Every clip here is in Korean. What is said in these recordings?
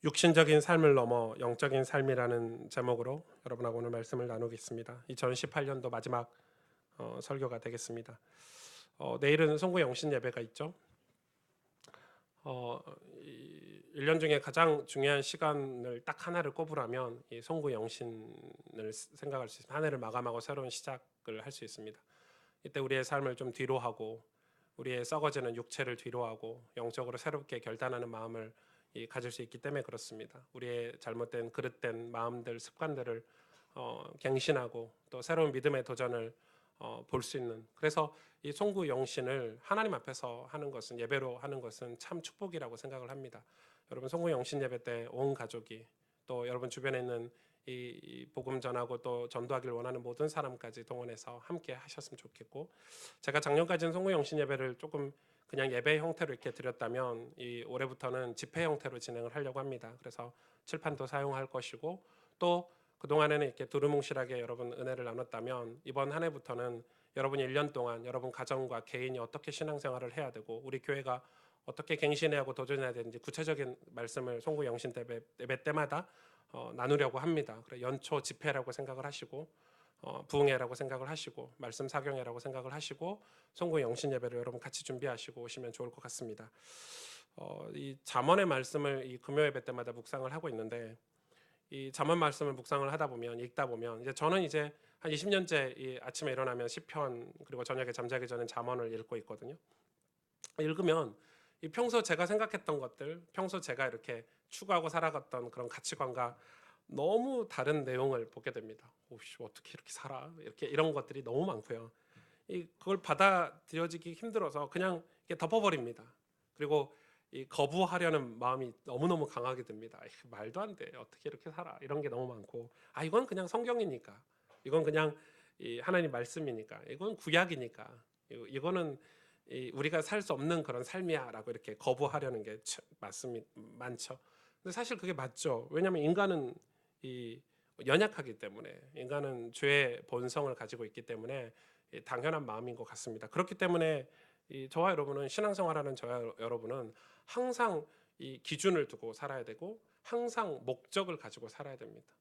육신적인 삶을 넘어 영적인 삶이라는 제목으로 여러분하고 오늘 말씀을 나누겠습니다. 2018년도 마지막 설교가 되겠습니다. 내일은 송구 영신 예배가 있죠. 어, 1년 중에 가장 중요한 시간을 딱 하나를 꼽으라면 이 송구 영신을 생각할 수 있습니다. 한 해를 마감하고 새로운 시작을 할 수 있습니다. 이때 우리의 삶을 좀 뒤로 하고 우리의 썩어지는 육체를 뒤로 하고 영적으로 새롭게 결단하는 마음을 가질 수 있기 때문에 그렇습니다. 우리의 잘못된 그릇된 마음들, 습관들을 갱신하고 또 새로운 믿음의 도전을 볼 수 있는, 그래서 이 송구 영신을 하나님 앞에서 하는 것은, 예배로 하는 것은 참 축복이라고 생각을 합니다. 여러분, 송구 영신 예배 때 온 가족이, 또 여러분 주변에 있는 이 복음 전하고 또 전도하기를 원하는 모든 사람까지 동원해서 함께 하셨으면 좋겠고, 제가 작년까지는 송구 영신 예배를 조금 그냥 예배 형태로 이렇게 드렸다면 이 올해부터는 집회 형태로 진행을 하려고 합니다. 그래서 칠판도 사용할 것이고, 또 그동안에는 이렇게 두루뭉실하게 여러분 은혜를 나눴다면 이번 한 해부터는 여러분이 1년 동안 여러분 가정과 개인이 어떻게 신앙생활을 해야 되고 우리 교회가 어떻게 갱신해야 하고 도전해야 되는지 구체적인 말씀을 송구 영신 예배 때마다 나누려고 합니다. 그래, 연초 집회라고 생각을 하시고 부흥회라고 생각을 하시고 말씀 사경회라고 생각을 하시고 송구 영신 예배를 여러분 같이 준비하시고 오시면 좋을 것 같습니다. 이 잠언의 말씀을 이 금요 예배 때마다 묵상을 하고 있는데, 이 잠언 말씀을 묵상을 하다 보면, 읽다 보면, 이제 저는 이제 한 20년째 이 아침에 일어나면 시편, 그리고 저녁에 잠자기 전에 잠언을 읽고 있거든요. 읽으면 이 평소 제가 생각했던 것들, 평소 제가 이렇게 추구하고 살아갔던 그런 가치관과 너무 다른 내용을 보게 됩니다. 오씨, 어떻게 이렇게 살아? 이렇게 이런 것들이 너무 많고요. 그걸 받아들여지기 힘들어서 그냥 이렇게 덮어버립니다. 그리고 이 거부하려는 마음이 너무너무 강하게 됩니다. 말도 안 돼. 어떻게 이렇게 살아? 이런 게 너무 많고, 이건 그냥 성경이니까. 이건 그냥 이 하나님 말씀이니까. 이건 구약이니까. 이거는 우리가 살 수 없는 그런 삶이야라고 이렇게 거부하려는 게 많죠. 근데 사실 그게 맞죠. 왜냐하면 인간은 이 연약하기 때문에, 인간은 죄의 본성을 가지고 있기 때문에 당연한 마음인 것 같습니다. 그렇기 때문에 저와 여러분은, 신앙생활하는 저와 여러분은 항상 이 기준을 두고 살아야 되고 항상 목적을 가지고 살아야 됩니다.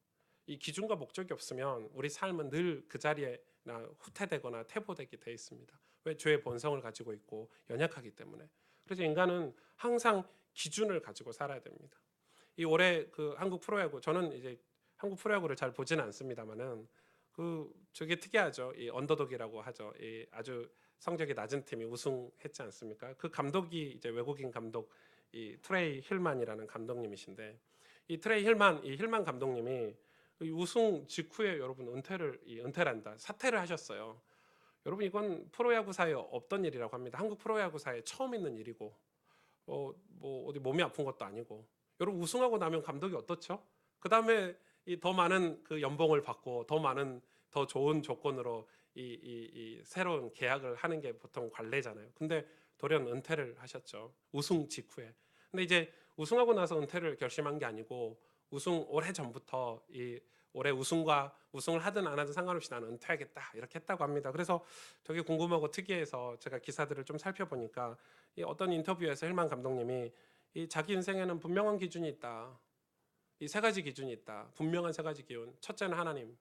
이 기준과 목적이 없으면 우리 삶은 늘 그 자리에나 후퇴되거나 퇴보되게 돼 있습니다. 왜? 죄의 본성을 가지고 있고 연약하기 때문에. 그래서 인간은 항상 기준을 가지고 살아야 됩니다. 이 올해 그 한국 프로야구, 저는 이제 한국 프로야구를 잘 보지는 않습니다만은 저게 특이하죠. 이 언더독이라고 하죠. 이 아주 성적이 낮은 팀이 우승했지 않습니까? 그 감독이 이제 외국인 감독, 이 트레이 힐만이라는 감독님이신데, 이 힐만 감독님이 이 우승 직후에 여러분 은퇴란다, 사퇴를 하셨어요. 여러분, 이건 프로야구사에 없던 일이라고 합니다. 한국 프로야구사에 처음 있는 일이고, 뭐 어디 몸이 아픈 것도 아니고. 여러분, 우승하고 나면 감독이 어떻죠? 그 다음에 이 더 많은 그 연봉을 받고 더 많은, 더 좋은 조건으로 이 새로운 계약을 하는 게 보통 관례잖아요. 근데 돌연 은퇴를 하셨죠. 우승 직후에. 근데 이제 우승하고 나서 은퇴를 결심한 게 아니고, 우승 오래 전부터 이 올해 우승을 하든 안 하든 상관없이 나는 은퇴하겠다 이렇게 했다고 합니다. 그래서 되게 궁금하고 특이해서 제가 기사들을 좀 살펴보니까, 이 어떤 인터뷰에서 힐만 감독님이 이 자기 인생에는 분명한 기준이 있다. 이 세 가지 기준이 있다. 분명한 세 가지 기준. 첫째는 하나님,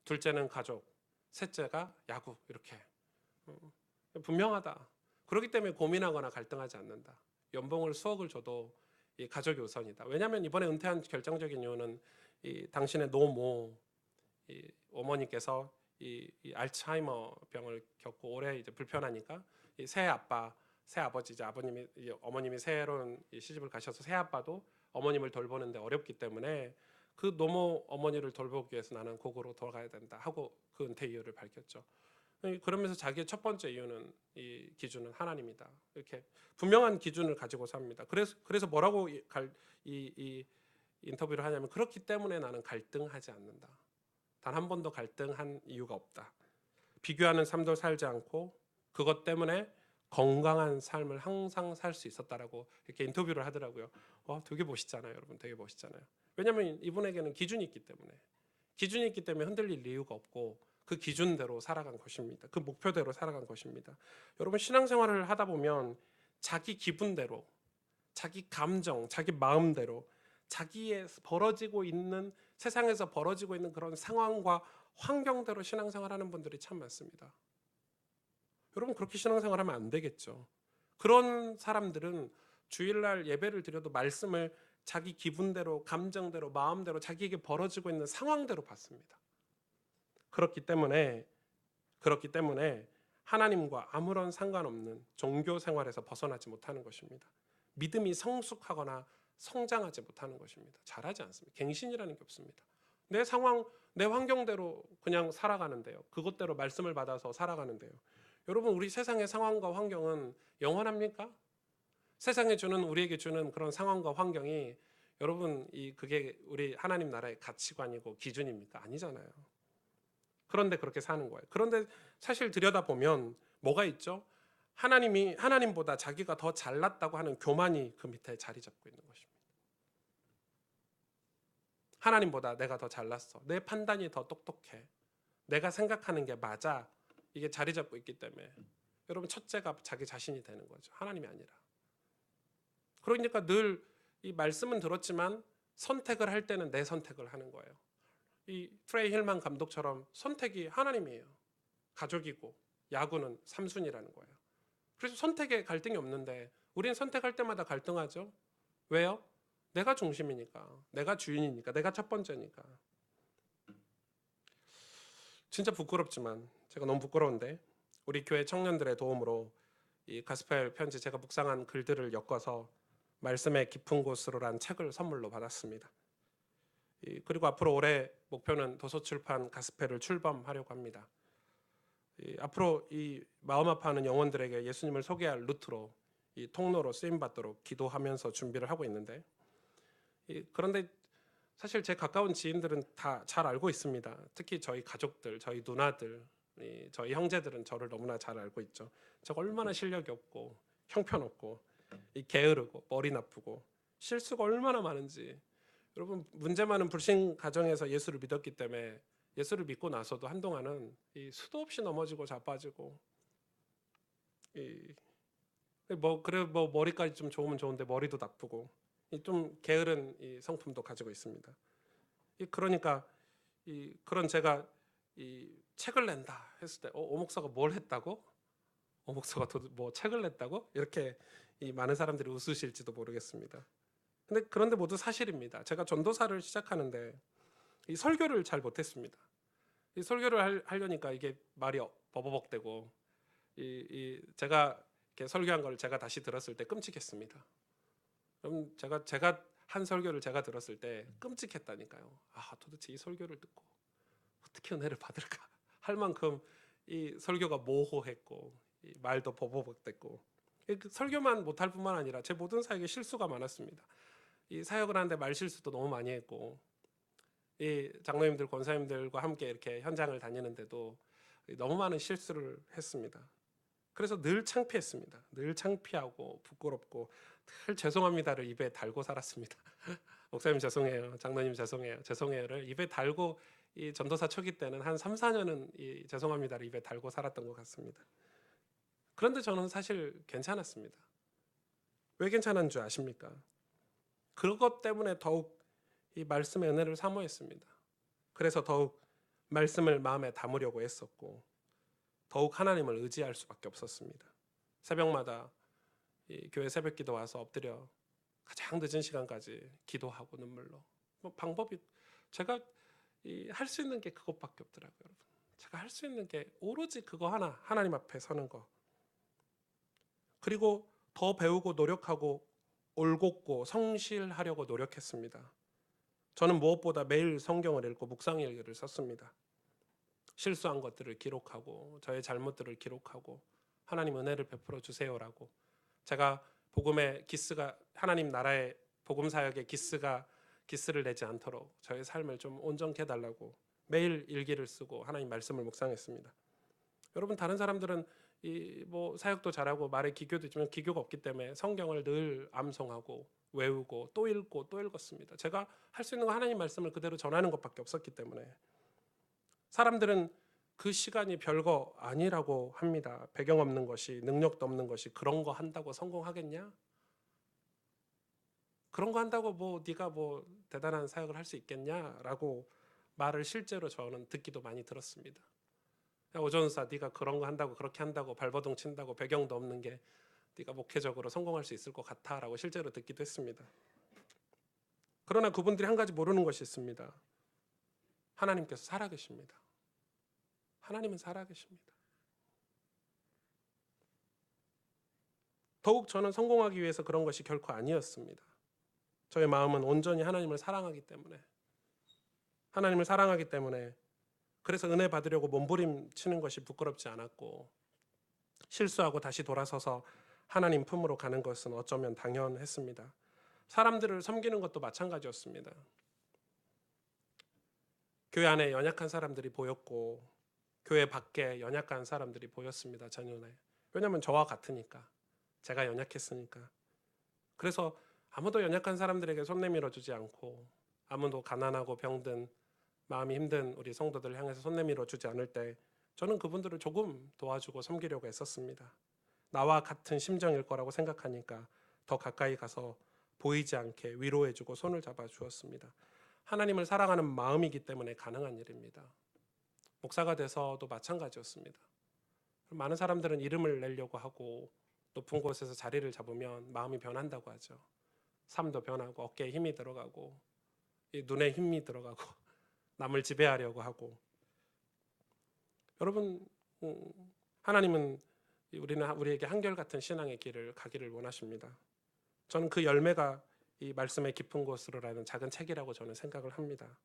둘째는 가족, 셋째가 야구. 이렇게 분명하다. 그렇기 때문에 고민하거나 갈등하지 않는다. 연봉을 수억을 줘도 이 가족이 우선이다. 왜냐하면 이번에 은퇴한 결정적인 이유는 이 당신의 노모, 이 어머니께서 이 알츠하이머 병을 겪고 오래 이제 불편하니까 이 새 아빠, 새 아버지, 이제 어머님이 새로운 시집을 가셔서 새 아빠도 어머님을 돌보는데 어렵기 때문에 그 노모 어머니를 돌보기 위해서 나는 고국으로 돌아가야 된다 하고 그 은퇴 이유를 밝혔죠. 그러면서 자기의 첫 번째 이유는, 이 기준은 하나님이다. 이렇게 분명한 기준을 가지고 삽니다. 그래서 뭐라고 이 인터뷰를 하냐면, 그렇기 때문에 나는 갈등하지 않는다. 단 한 번도 갈등한 이유가 없다. 비교하는 삶도 살지 않고 그것 때문에 건강한 삶을 항상 살 수 있었다라고 이렇게 인터뷰를 하더라고요. 되게 멋있잖아요, 여러분. 되게 멋있잖아요. 왜냐하면 이분에게는 기준이 있기 때문에 흔들릴 이유가 없고 그 기준대로 살아간 것입니다. 그 목표대로 살아간 것입니다. 여러분, 신앙생활을 하다 보면 자기 기분대로, 자기 감정, 자기 마음대로, 자기의 벌어지고 있는 세상에서 벌어지고 있는 그런 상황과 환경대로 신앙생활하는 분들이 참 많습니다. 여러분 그렇게 신앙생활하면 안 되겠죠. 그런 사람들은 주일날 예배를 드려도 말씀을 자기 기분대로, 감정대로, 마음대로 자기에게 벌어지고 있는 상황대로 받습니다. 그렇기 때문에 하나님과 아무런 상관없는 종교 생활에서 벗어나지 못하는 것입니다. 믿음이 성숙하거나 성장하지 못하는 것입니다. 잘하지 않습니다. 갱신이라는 게 없습니다. 내 상황, 내 환경대로 그냥 살아가는데요. 그것대로 말씀을 받아서 살아가는데요. 여러분 우리 세상의 상황과 환경은 영원합니까? 세상에 주는 우리에게 주는 그런 상황과 환경이 여러분 그게 우리 하나님 나라의 가치관이고 기준입니까? 아니잖아요. 그런데 그렇게 사는 거예요. 그런데 사실 들여다보면 뭐가 있죠? 하나님보다 자기가 더 잘났다고 하는 교만이 그 밑에 자리 잡고 있는 것입니다. 하나님보다 내가 더 잘났어. 내 판단이 더 똑똑해. 내가 생각하는 게 맞아. 이게 자리 잡고 있기 때문에 여러분 첫째가 자기 자신이 되는 거죠. 하나님이 아니라. 그러니까 늘 이 말씀은 들었지만 선택을 할 때는 내 선택을 하는 거예요. 이 프레이 힐만 감독처럼 선택이 하나님이에요. 가족이고 야구는 3순위라는 거예요. 그래서 선택에 갈등이 없는데 우리는 선택할 때마다 갈등하죠. 왜요? 내가 중심이니까, 내가 주인이니까, 내가 첫 번째니까. 진짜 부끄럽지만 제가 너무 부끄러운데 우리 교회 청년들의 도움으로 이 가스펠 편지 제가 묵상한 글들을 엮어서 말씀의 깊은 곳으로란 책을 선물로 받았습니다. 그리고 앞으로 올해 목표는 도서출판 가스펠을 출범하려고 합니다. 앞으로 이 마음 아파하는 영혼들에게 예수님을 소개할 루트로 이 통로로 쓰임받도록 기도하면서 준비를 하고 있는데 그런데 사실 제 가까운 지인들은 다 잘 알고 있습니다. 특히 저희 가족들, 저희 누나들, 저희 형제들은 저를 너무나 잘 알고 있죠. 제가 얼마나 실력이 없고 형편없고 게으르고 머리 나쁘고 실수가 얼마나 많은지. 여러분 문제 많은 불신 가정에서 예수를 믿었기 때문에 예수를 믿고 나서도 한동안은 수도 없이 넘어지고 자빠지고 뭐 머리까지 좀 좋으면 좋은데 머리도 나쁘고 좀 게으른 성품도 가지고 있습니다. 그러니까 그런 제가 책을 낸다 했을 때 오 목사가 뭘 했다고? 오 목사가 뭐 책을 냈다고? 이렇게 많은 사람들이 웃으실지도 모르겠습니다. 그런데 모두 사실입니다. 제가 전도사를 시작하는데 이 설교를 잘 못했습니다. 이 설교를 하려니까 이게 말이 버버벅대고 제가 이렇게 설교한 걸 제가 다시 들었을 때 끔찍했습니다. 그럼 제가 한 설교를 제가 들었을 때 끔찍했다니까요. 도대체 이 설교를 듣고 어떻게 은혜를 받을까 할 만큼 이 설교가 모호했고 말도 버버벅댔고 설교만 못할 뿐만 아니라 제 모든 사역에 실수가 많았습니다. 이 사역을 하는데 말 실수도 너무 많이 했고 이 장로님들 권사님들과 함께 이렇게 현장을 다니는데도 너무 많은 실수를 했습니다. 그래서 늘 창피했습니다. 늘 창피하고 부끄럽고 늘 죄송합니다를 입에 달고 살았습니다. 목사님 죄송해요, 장로님 죄송해요를 입에 달고 이 전도사 초기 때는 한 3, 4년은 이 죄송합니다를 입에 달고 살았던 것 같습니다. 그런데 저는 사실 괜찮았습니다. 왜 괜찮은 줄 아십니까? 그것 때문에 더욱 이 말씀의 은혜를 사모했습니다. 그래서 더욱 말씀을 마음에 담으려고 했었고 더욱 하나님을 의지할 수밖에 없었습니다. 새벽마다 이 교회 새벽기도 와서 엎드려 가장 늦은 시간까지 기도하고 눈물로 방법이 제가 할 수 있는 게 그것밖에 없더라고요. 여러분. 제가 할 수 있는 게 오로지 그거 하나, 하나님 앞에 서는 거. 그리고 더 배우고 노력하고 올곧고 성실하려고 노력했습니다. 저는 무엇보다 매일 성경을 읽고 묵상일기를 썼습니다. 실수한 것들을 기록하고 저의 잘못들을 기록하고 하나님 은혜를 베풀어 주세요라고 제가 복음의 기스가 하나님 나라의 복음 사역의 기스를 내지 않도록 저의 삶을 좀 온전케 해달라고 매일 일기를 쓰고 하나님 말씀을 묵상했습니다. 여러분 다른 사람들은 뭐 사역도 잘하고 말에 기교도 있지만 기교가 없기 때문에 성경을 늘 암송하고 외우고 또 읽고 또 읽었습니다. 제가 할 수 있는 건 하나님 말씀을 그대로 전하는 것밖에 없었기 때문에 사람들은 그 시간이 별거 아니라고 합니다. 배경 없는 것이 능력도 없는 것이 그런 거 한다고 성공하겠냐? 그런 거 한다고 뭐 네가 뭐 대단한 사역을 할 수 있겠냐라고 말을 실제로 저는 듣기도 많이 들었습니다. 야, 오전사 네가 그런 거 한다고 그렇게 한다고 발버둥 친다고 배경도 없는 게 네가 목회적으로 성공할 수 있을 것 같아라고 실제로 듣기도 했습니다. 그러나 그분들이 한 가지 모르는 것이 있습니다. 하나님께서 살아계십니다. 하나님은 살아계십니다. 더욱 저는 성공하기 위해서 그런 것이 결코 아니었습니다. 저의 마음은 온전히 하나님을 사랑하기 때문에 그래서 은혜 받으려고 몸부림치는 것이 부끄럽지 않았고 실수하고 다시 돌아서서 하나님 품으로 가는 것은 어쩌면 당연했습니다. 사람들을 섬기는 것도 마찬가지였습니다. 교회 안에 연약한 사람들이 보였고 교회 밖에 연약한 사람들이 보였습니다. 제 눈에. 왜냐하면 저와 같으니까. 제가 연약했으니까. 그래서 아무도 연약한 사람들에게 손 내밀어 주지 않고 아무도 가난하고 병든 마음이 힘든 우리 성도들을 향해서 손 내밀어 주지 않을 때 저는 그분들을 조금 도와주고 섬기려고 애썼습니다. 나와 같은 심정일 거라고 생각하니까 더 가까이 가서 보이지 않게 위로해주고 손을 잡아 주었습니다. 하나님을 사랑하는 마음이기 때문에 가능한 일입니다. 목사가 돼서도 마찬가지였습니다. 많은 사람들은 이름을 내려고 하고 높은 곳에서 자리를 잡으면 마음이 변한다고 하죠. 삶도 변하고 어깨에 힘이 들어가고 눈에 힘이 들어가고 남을 지배하려고 하고 여러분 하나님은 우리에게 한결같은 신앙의 길을 가기를 원하십니다. 저는 그 열매가 이 말씀의 깊은 곳으로라는 작은 책이라고 저는 생각을 합니다.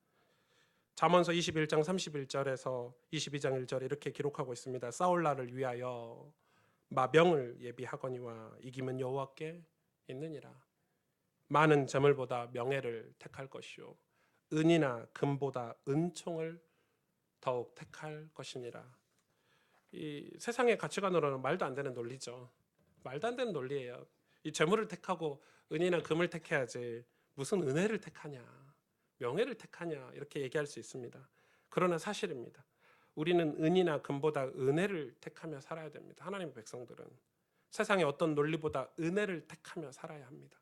잠언서 21장 31절에서 22장 1절에 이렇게 기록하고 있습니다. 싸울 날을 위하여 마병을 예비하거니와 이김은 여호와께 있느니라. 많은 재물보다 명예를 택할 것이요 은이나 금보다 은총을 더욱 택할 것이니라. 이 세상의 가치관으로는 말도 안 되는 논리죠. 말도 안 되는 논리예요. 이 재물을 택하고 은이나 금을 택해야지 무슨 은혜를 택하냐 명예를 택하냐 이렇게 얘기할 수 있습니다. 그러나 사실입니다. 우리는 은이나 금보다 은혜를 택하며 살아야 됩니다. 하나님의 백성들은 세상의 어떤 논리보다 은혜를 택하며 살아야 합니다.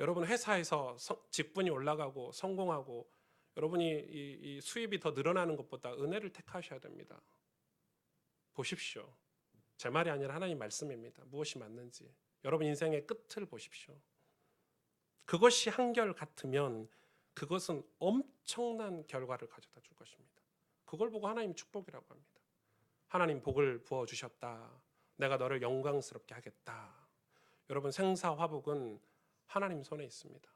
여러분 회사에서 직분이 올라가고 성공하고 여러분이 이 수입이 더 늘어나는 것보다 은혜를 택하셔야 됩니다. 보십시오. 제 말이 아니라 하나님 말씀입니다. 무엇이 맞는지 여러분 인생의 끝을 보십시오. 그것이 한결 같으면 그것은 엄청난 결과를 가져다 줄 것입니다. 그걸 보고 하나님 축복이라고 합니다. 하나님 복을 부어주셨다. 내가 너를 영광스럽게 하겠다. 여러분 생사화복은 하나님 손에 있습니다.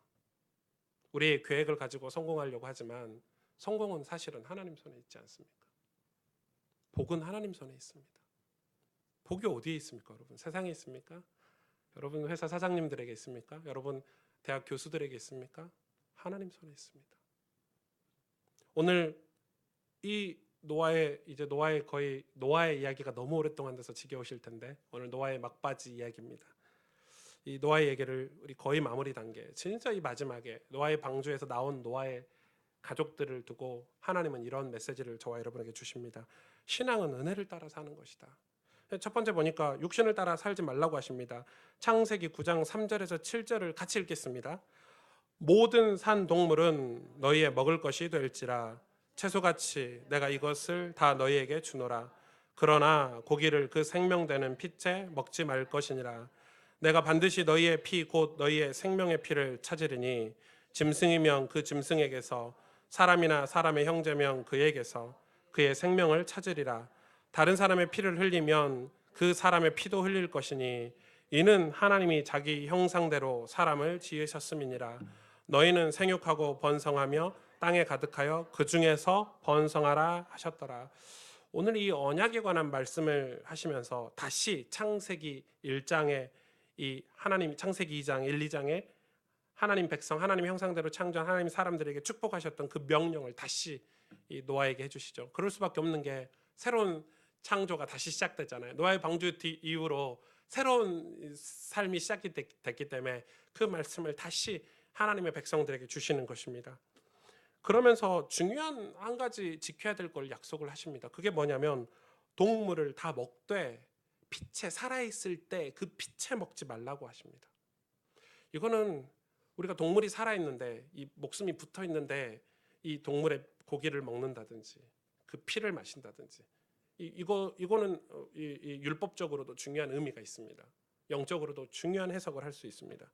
우리의 계획을 가지고 성공하려고 하지만 성공은 사실은 하나님 손에 있지 않습니까? 복은 하나님 손에 있습니다. 복이 어디에 있습니까, 여러분? 세상에 있습니까? 여러분 회사 사장님들에게 있습니까? 여러분 대학 교수들에게 있습니까? 하나님 손에 있습니다. 오늘 이 노아의 이야기가 너무 오랫동안 돼서 지겨우실 텐데 오늘 노아의 막바지 이야기입니다. 이 노아의 얘기를 우리 거의 마무리 단계, 진짜 이 마지막에 노아의 방주에서 나온 노아의 가족들을 두고 하나님은 이런 메시지를 저와 여러분에게 주십니다. 신앙은 은혜를 따라 사는 것이다. 첫 번째 보니까 육신을 따라 살지 말라고 하십니다. 창세기 9장 3절에서 7절을 같이 읽겠습니다. 모든 산 동물은 너희의 먹을 것이 될지라 채소같이 내가 이것을 다 너희에게 주노라. 그러나 고기를 그 생명되는 피째 먹지 말 것이니라. 내가 반드시 너희의 피 곧 너희의 생명의 피를 찾으리니 짐승이면 그 짐승에게서 사람이나 사람의 형제면 그에게서 그의 생명을 찾으리라. 다른 사람의 피를 흘리면 그 사람의 피도 흘릴 것이니 이는 하나님이 자기 형상대로 사람을 지으셨음이니라. 너희는 생육하고 번성하며 땅에 가득하여 그 중에서 번성하라 하셨더라. 오늘 이 언약에 관한 말씀을 하시면서 다시 창세기 1장에 이 하나님 창세기 2장 1, 2장에 하나님 백성 하나님 형상대로 창조한 하나님 사람들에게 축복하셨던 그 명령을 다시 이 노아에게 해주시죠. 그럴 수밖에 없는 게 새로운 창조가 다시 시작됐잖아요. 노아의 방주 이후로 새로운 삶이 시작이 됐기 때문에 그 말씀을 다시 하나님의 백성들에게 주시는 것입니다. 그러면서 중요한 한 가지 지켜야 될 걸 약속을 하십니다. 그게 뭐냐면 동물을 다 먹되 피채 살아있을 때 그 피채 먹지 말라고 하십니다. 이거는 우리가 동물이 살아있는데 이 목숨이 붙어있는데 이 동물의 고기를 먹는다든지 그 피를 마신다든지 이거는 율법적으로도 중요한 의미가 있습니다. 영적으로도 중요한 해석을 할 수 있습니다.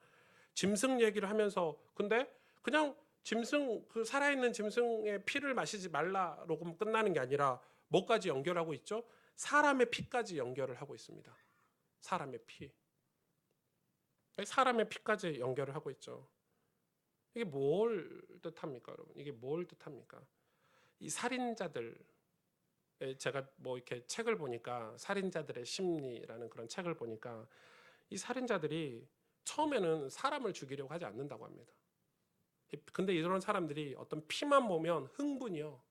짐승 얘기를 하면서 근데 그냥 짐승 그 살아있는 짐승의 피를 마시지 말라로 끝나는 게 아니라 뭐까지 연결하고 있죠? 사람의 피까지 연결을 하고 있습니다. 사람의 피. 사람의 피까지 연결을 하고 있죠. 이게 뭘 뜻합니까, 여러분? 이게 뭘 뜻합니까? 이 살인자들 제가 뭐 이렇게 책을 보니까 살인자들의 심리라는 그런 책을 보니까 이 살인자들이 처음에는 사람을 죽이려고 하지 않는다고 합니다. 근데 이런 사람들이 어떤 피만 보면 흥분이요.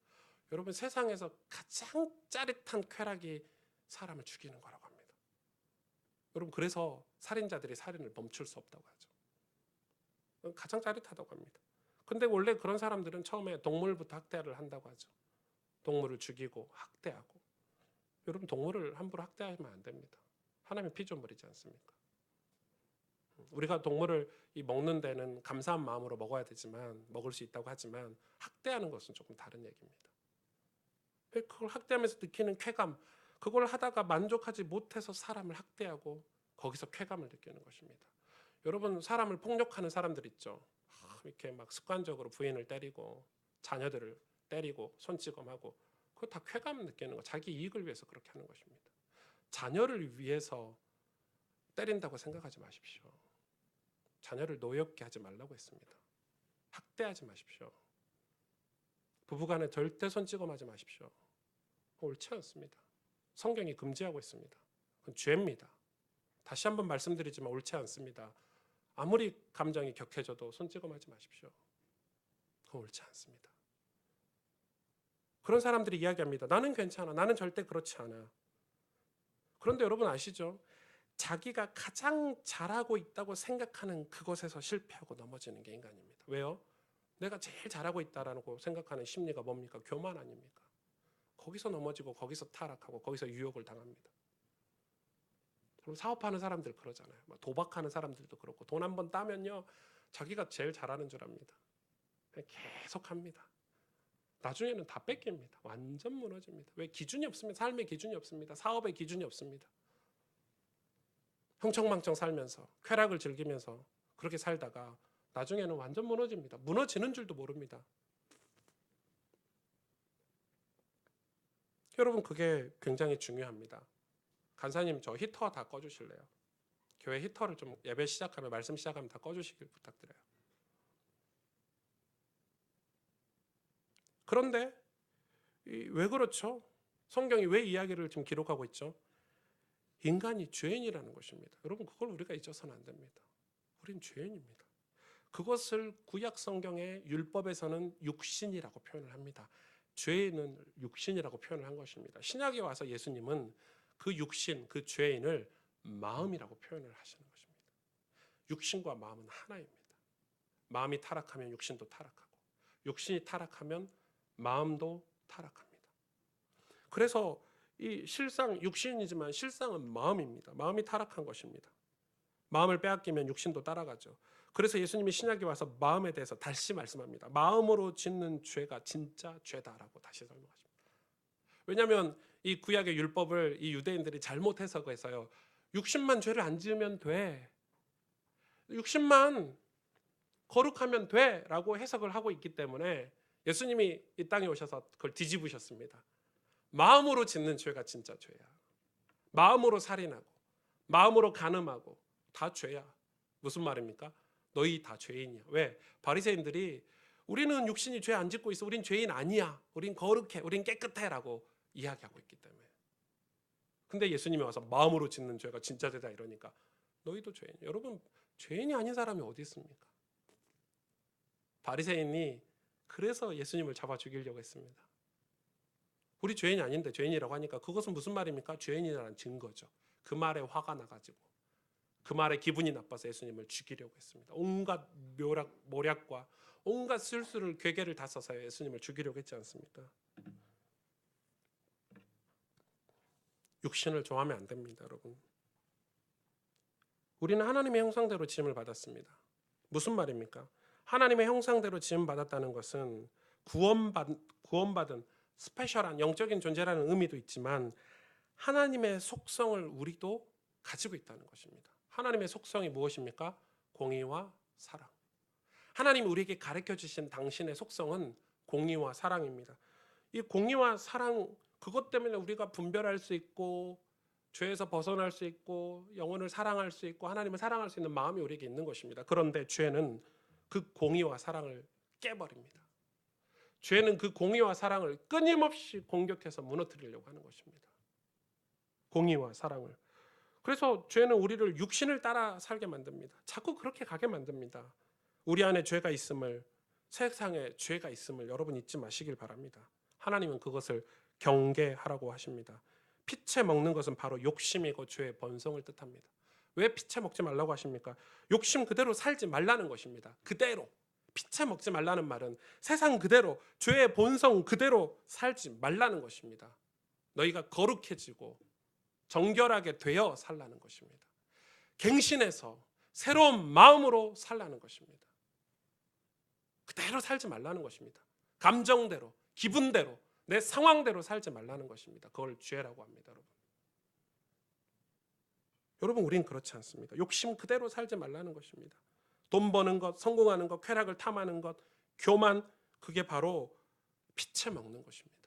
여러분 세상에서 가장 짜릿한 쾌락이 사람을 죽이는 거라고 합니다. 여러분 그래서 살인자들이 살인을 멈출 수 없다고 하죠. 가장 짜릿하다고 합니다. 근데 원래 그런 사람들은 처음에 동물부터 학대를 한다고 하죠. 동물을 죽이고 학대하고. 여러분 동물을 함부로 학대하면 안 됩니다. 하나님의 피조물이지 않습니까? 우리가 동물을 먹는 데는 감사한 마음으로 먹어야 되지만 먹을 수 있다고 하지만 학대하는 것은 조금 다른 얘기입니다. 그걸 학대하면서 느끼는 쾌감, 그걸 하다가 만족하지 못해서 사람을 학대하고 거기서 쾌감을 느끼는 것입니다. 여러분 사람을 폭력하는 사람들 있죠. 이렇게 막 습관적으로 부인을 때리고 자녀들을 때리고 손찌검하고 그거 다 쾌감 느끼는 거, 자기 이익을 위해서 그렇게 하는 것입니다. 자녀를 위해서 때린다고 생각하지 마십시오. 자녀를 노엽게 하지 말라고 했습니다. 학대하지 마십시오. 부부간에 절대 손찌검하지 마십시오. 옳지 않습니다. 성경이 금지하고 있습니다. 그건 죄입니다. 다시 한번 말씀드리지만 옳지 않습니다. 아무리 감정이 격해져도 손찌검하지 마십시오. 그건 옳지 않습니다. 그런 사람들이 이야기합니다. 나는 괜찮아. 나는 절대 그렇지 않아. 그런데 여러분 아시죠? 자기가 가장 잘하고 있다고 생각하는 그것에서 실패하고 넘어지는 게 인간입니다. 왜요? 내가 제일 잘하고 있다라고 생각하는 심리가 뭡니까? 교만 아닙니까? 거기서 넘어지고 거기서 타락하고 거기서 유혹을 당합니다. 사업하는 사람들 그러잖아요. 도박하는 사람들도 그렇고 돈 한 번 따면요 자기가 제일 잘하는 줄 압니다. 계속 합니다. 나중에는 다 뺏깁니다. 완전 무너집니다. 왜? 기준이 없습니다. 삶의 기준이 없습니다. 사업의 기준이 없습니다. 흥청망청 살면서 쾌락을 즐기면서 그렇게 살다가 나중에는 완전 무너집니다. 무너지는 줄도 모릅니다. 여러분 그게 굉장히 중요합니다. 간사님 저 히터 다 꺼주실래요? 교회 히터를 좀 예배 시작하면 말씀 시작하면 다 꺼주시길 부탁드려요. 그런데 왜 그렇죠? 성경이 왜 이야기를 지금 기록하고 있죠? 인간이 죄인이라는 것입니다. 여러분 그걸 우리가 잊어서는 안 됩니다. 우린 죄인입니다. 그것을 구약 성경의 율법에서는 육신이라고 표현을 합니다. 죄인은 육신이라고 표현을 한 것입니다. 신약에 와서 예수님은 그 육신, 그 죄인을 마음이라고 표현을 하시는 것입니다. 육신과 마음은 하나입니다. 마음이 타락하면 육신도 타락하고 육신이 타락하면 마음도 타락합니다. 그래서 이 실상 육신이지만 실상은 마음입니다. 마음이 타락한 것입니다. 마음을 빼앗기면 육신도 따라가죠. 그래서 예수님이 신약에 와서 마음에 대해서 다시 말씀합니다. 마음으로 짓는 죄가 진짜 죄다라고 다시 설명하십니다. 왜냐하면 이 구약의 율법을 이 유대인들이 잘못 해석해서요. 육신만 죄를 안 지으면 돼. 육신만 거룩하면 돼 라고 해석을 하고 있기 때문에 예수님이 이 땅에 오셔서 그걸 뒤집으셨습니다. 마음으로 짓는 죄가 진짜 죄야. 마음으로 살인하고 마음으로 간음하고 다 죄야. 무슨 말입니까? 너희 다 죄인이야. 왜? 바리새인들이 우리는 육신이 죄 안 짓고 있어. 우린 죄인 아니야. 우린 거룩해. 우린 깨끗해 라고 이야기하고 있기 때문에. 근데 예수님이 와서 마음으로 짓는 죄가 진짜 죄다 이러니까 너희도 죄인이야. 여러분 죄인이 아닌 사람이 어디 있습니까? 바리새인이 그래서 예수님을 잡아 죽이려고 했습니다. 우리 죄인이 아닌데 죄인이라고 하니까 그것은 무슨 말입니까? 죄인이라는 증거죠. 그 말에 화가 나가지고 그 말에 기분이 나빠서 예수님을 죽이려고 했습니다. 온갖 모략과 온갖 술수를 괴계를 다 써서 예수님을 죽이려고 했지 않습니까? 육신을 좋아하면 안 됩니다, 여러분. 우리는 하나님의 형상대로 지음을 받았습니다. 무슨 말입니까? 하나님의 형상대로 지음받았다는 것은 구원받은 스페셜한 영적인 존재라는 의미도 있지만 하나님의 속성을 우리도 가지고 있다는 것입니다. 하나님의 속성이 무엇입니까? 공의와 사랑. 하나님이 우리에게 가르쳐 주신 당신의 속성은 공의와 사랑입니다. 이 공의와 사랑, 그것 때문에 우리가 분별할 수 있고 죄에서 벗어날 수 있고 영혼을 사랑할 수 있고 하나님을 사랑할 수 있는 마음이 우리에게 있는 것입니다. 그런데 죄는 그 공의와 사랑을 깨버립니다. 죄는 그 공의와 사랑을 끊임없이 공격해서 무너뜨리려고 하는 것입니다. 공의와 사랑을. 그래서 죄는 우리를 육신을 따라 살게 만듭니다. 자꾸 그렇게 가게 만듭니다. 우리 안에 죄가 있음을, 세상에 죄가 있음을 여러분 잊지 마시길 바랍니다. 하나님은 그것을 경계하라고 하십니다. 피채 먹는 것은 바로 욕심이고 죄의 번성을 뜻합니다. 왜 피채 먹지 말라고 하십니까? 욕심 그대로 살지 말라는 것입니다. 그대로. 피채 먹지 말라는 말은 세상 그대로, 죄의 본성 그대로 살지 말라는 것입니다. 너희가 거룩해지고 정결하게 되어 살라는 것입니다. 갱신해서 새로운 마음으로 살라는 것입니다. 그대로 살지 말라는 것입니다. 감정대로, 기분대로, 내 상황대로 살지 말라는 것입니다. 그걸 죄라고 합니다, 여러분. 여러분, 우린 그렇지 않습니다. 욕심 그대로 살지 말라는 것입니다. 돈 버는 것, 성공하는 것, 쾌락을 탐하는 것, 교만, 그게 바로 피채 먹는 것입니다.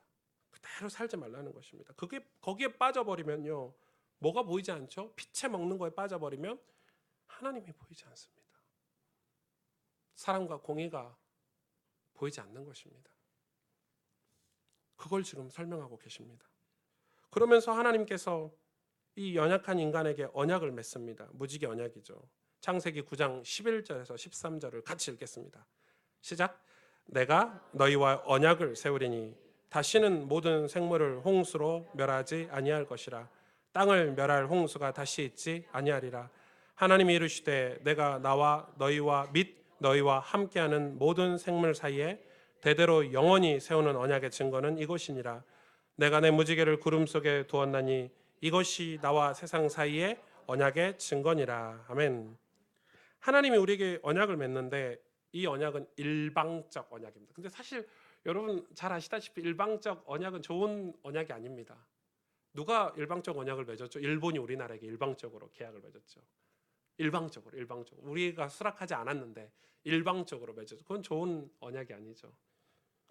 그대로 살지 말라는 것입니다. 거기에 빠져버리면요, 뭐가 보이지 않죠? 피채 먹는 거에 빠져버리면 하나님이 보이지 않습니다. 사랑과 공의가 보이지 않는 것입니다. 그걸 지금 설명하고 계십니다. 그러면서 하나님께서 이 연약한 인간에게 언약을 맺습니다. 무지개 언약이죠. 창세기 9장 11절에서 13절을 같이 읽겠습니다. 시작. 내가 너희와 언약을 세우리니 다시는 모든 생물을 홍수로 멸하지 아니할 것이라. 땅을 멸할 홍수가 다시 있지 아니하리라. 하나님이 이르시되 내가 나와 너희와 및 너희와 함께하는 모든 생물 사이에 대대로 영원히 세우는 언약의 증거는 이것이니라. 내가 내 무지개를 구름 속에 두었나니 이것이 나와 세상 사이의 언약의 증거니라. 아멘. 하나님이 우리에게 언약을 맺는데 이 언약은 일방적 언약입니다. 근데 사실 여러분 잘 아시다시피 일방적 언약은 좋은 언약이 아닙니다. 누가 일방적 언약을 맺었죠? 일본이 우리나라에게 일방적으로 계약을 맺었죠. 일방적으로. 우리가 수락하지 않았는데 일방적으로 맺었죠. 그건 좋은 언약이 아니죠.